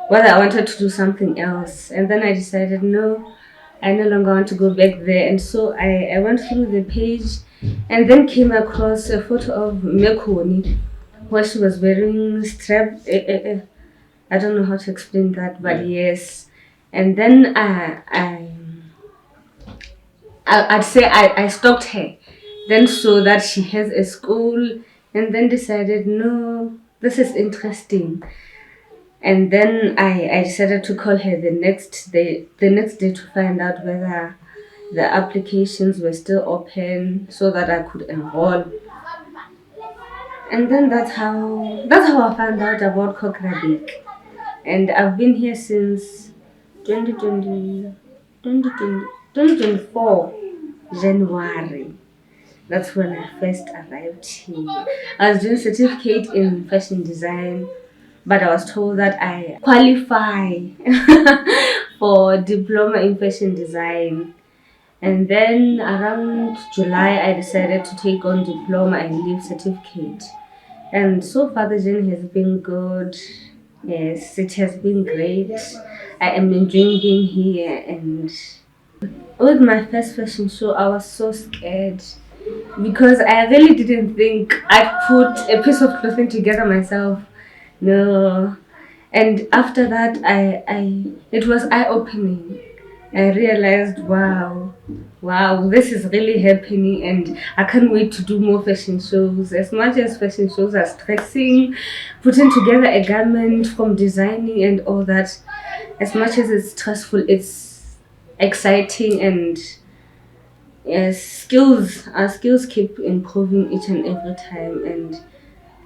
whether I wanted to do something else. And then I decided, no, I no longer want to go back there. And so I went through the page and then came across a photo of Mekoni where she was wearing strap. I don't know how to explain that, but yes. And then I'd say I stalked her, then saw that she has a school, and then decided, no, this is interesting. And then I decided to call her the next day to find out whether the applications were still open so that I could enroll. And then that's how I found out about Cograbig. And I've been here since 2024 January. That's when I first arrived here. I was doing certificate in fashion design, but I was told that I qualify for diploma in fashion design. And then around July, I decided to take on diploma and leave certificate. And so far the journey has been good. Yes, it has been great. I am enjoying being here. And with my first fashion show, I was so scared because I really didn't think I'd put a piece of clothing together myself. No. And after that, it was eye-opening. I realized, wow, this is really happening, and I can't wait to do more fashion shows. As much as fashion shows are stressing, putting together a garment from designing and all that, as much as it's stressful, it's exciting, and yes, our skills keep improving each and every time, and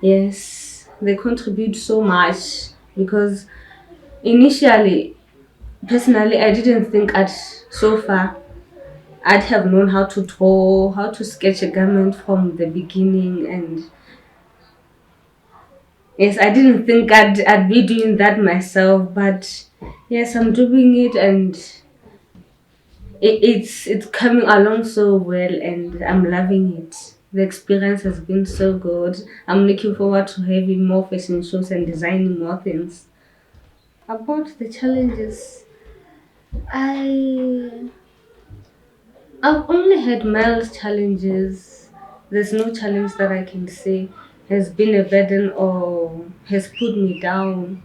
yes, they contribute so much because initially, personally, I didn't think I'd have known how to draw, how to sketch a garment from the beginning, and yes, I didn't think I'd be doing that myself, but yes, I'm doing it, and it's coming along so well, and I'm loving it. The experience has been so good. I'm looking forward to having more fashion shows and designing more things. About the challenges, I've only had mild challenges. There's no challenge that I can say has been a burden or has put me down.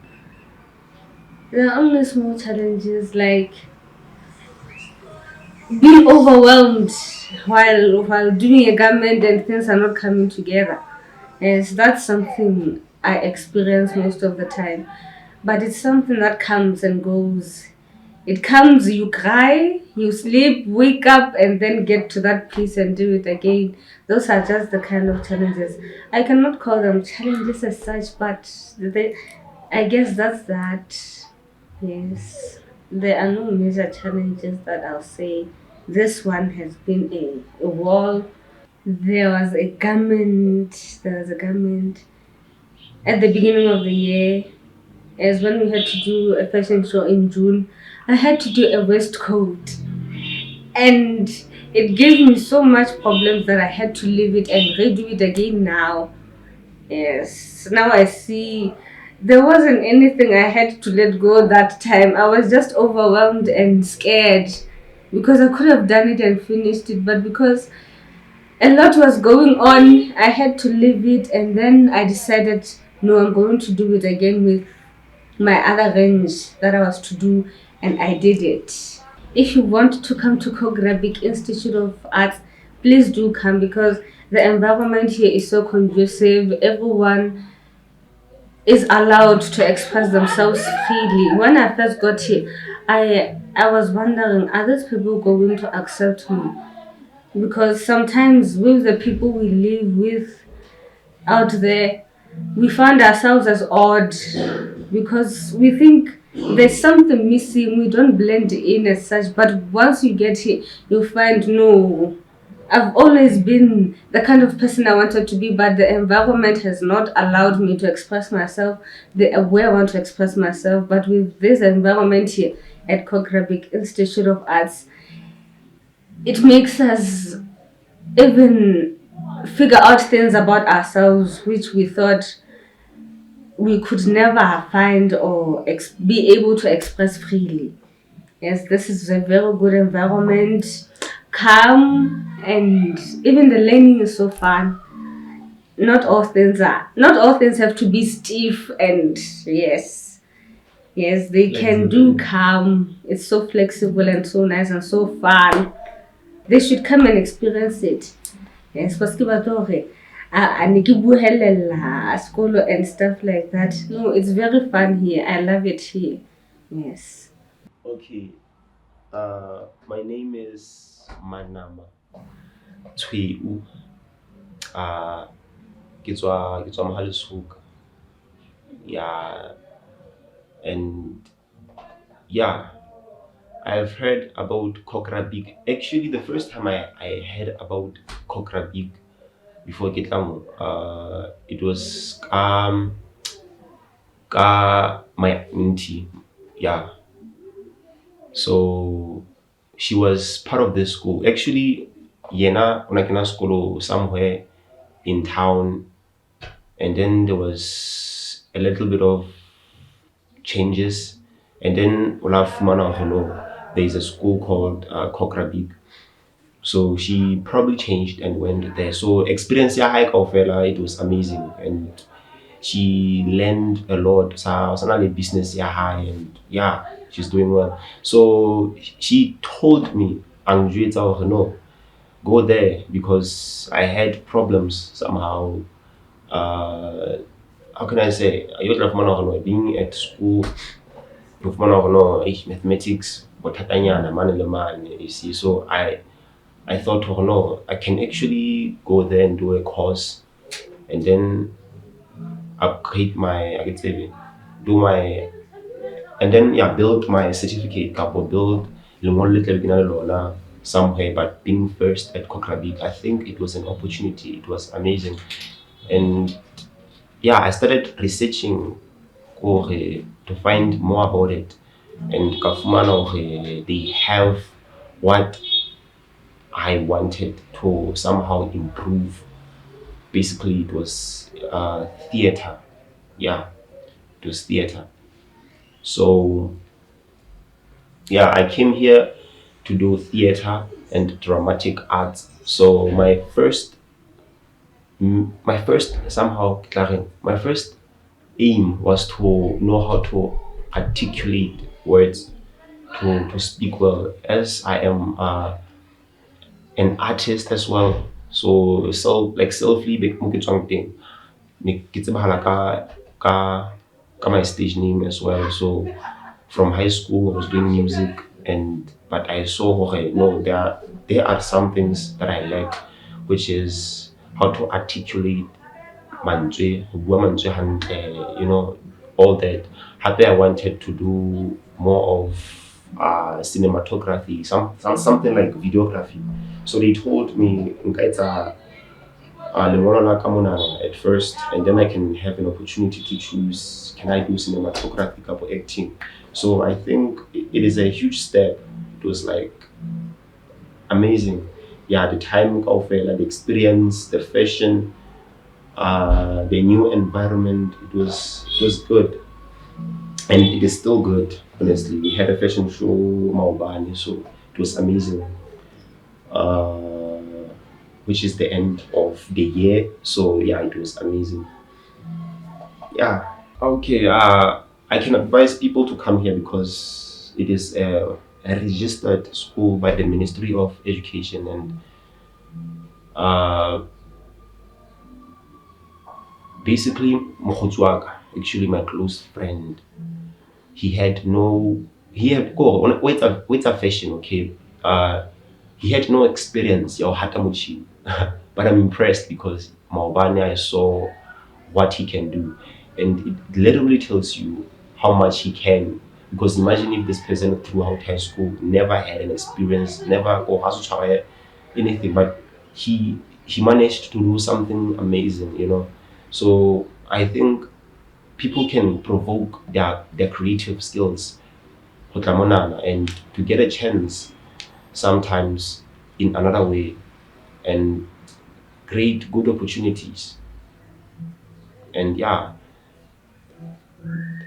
There are only small challenges like being overwhelmed while doing a garment and things are not coming together. Yes, that's something I experience most of the time. But it's something that comes and goes. It comes, you cry, you sleep, wake up, and then get to that place and do it again. Those are just the kind of challenges. I cannot call them challenges as such, but I guess that's that. Yes. There are no major challenges that I'll say this one has been a wall. There was a garment at the beginning of the year, as when we had to do a fashion show in June. I had to do a waistcoat, and it gave me so much problems that I had to leave it and redo it again now. Yes, now I see there wasn't anything I had to let go that time. I was just overwhelmed and scared because I could have done it and finished it, but because a lot was going on, I had to leave it, and then I decided, no, I'm going to do it again with my other range that I was to do, and I did it. If you want to come to Cograbig Institute of Arts, please do come because the environment here is so conducive. Everyone is allowed to express themselves freely. When I first got here, I was wondering, are these people going to accept me? Because sometimes with the people we live with out there, we find ourselves as odd because we think there's something missing, we don't blend in as such. But once you get here, you find, no, I've always been the kind of person I wanted to be, but the environment has not allowed me to express myself the way I want to express myself. But with this environment here at Cograbig Institute of Arts, it makes us even figure out things about ourselves which we thought we could never find or be able to express freely. Yes, this is a very good environment, calm, and even the learning is so fun. Not all things have to be stiff, and yes, they can do calm. It's so flexible and so nice and so fun. They should come and experience it. Yes, parce que school and stuff like that. No, it's very fun here. I love it here. Yes. Okay. My name is Manama Twiu. Ke tswa Mahalishoek. Yeah. And yeah, I've heard about Cograbig. Actually, the first time I heard about Cograbig before Kitlamo, it was my auntie. Yeah. So she was part of the school. Actually, Yena unakina school somewhere in town, and then there was a little bit of changes, and then there's a school called Cograbig. So she probably changed and went there. So experience it was amazing, and she learned a lot. So business and yeah, she's doing well. So she told me, no, go there, because I had problems somehow. How can I say? Being at school, mathematics, you see. So I thought, oh no, I can actually go there and do a course, and then upgrade my, I could say, do my, and then build my certificate, build somewhere. But being first at Cograbig, I think it was an opportunity. It was amazing, and I started researching to find more about it, and they have what I wanted to somehow improve. Basically, it was theater. Yeah, it was theater. So I came here to do theater and dramatic arts. So my first aim was to know how to articulate words, to speak well, as I am an artist as well. So selfly thing. My stage name as well. So from high school I was doing music, but I saw, okay, no, there are some things that I lack, which is how to articulate manjwe, all that. Happy I wanted to do more of cinematography, something like videography. So they told me at first, and then I can have an opportunity to choose, can I do cinematography or acting. So I think it is a huge step. It was like amazing. The time of the experience, the fashion, the new environment, it was good, and it is still good. Honestly, we had a fashion show Maubani, so it was amazing. Which is the end of the year, so it was amazing. Okay. I can advise people to come here because it is a registered school by the Ministry of Education, and basically actually my close friend, he had wait a fashion, okay. He had no experience but I'm impressed because Maubane, I saw what he can do, and it literally tells you how much he can. Because imagine if this person throughout high school never had an experience, never anything, but he managed to do something amazing. So I think people can provoke their creative skills and to get a chance sometimes in another way, and create good opportunities. And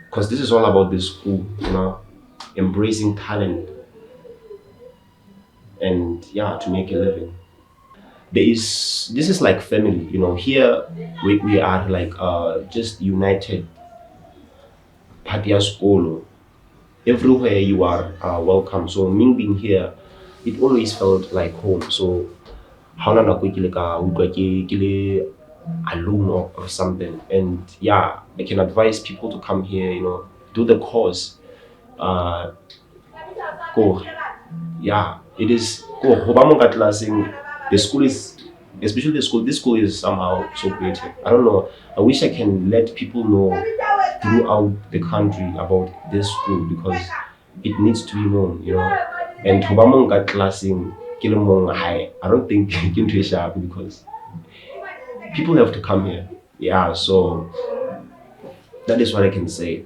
because this is all about this school, embracing talent, and to make a living. This is like family, here we are like just united. Patia school, everywhere you are welcome. So me being here, it always felt like home. So how alone or something, and I can advise people to come here, do the course. Go. It is go. The school is, especially this school is somehow so creative. I don't know. I wish I can let people know throughout the country about this school, because it needs to be known, And I don't think because people have to come here. So that is what I can say.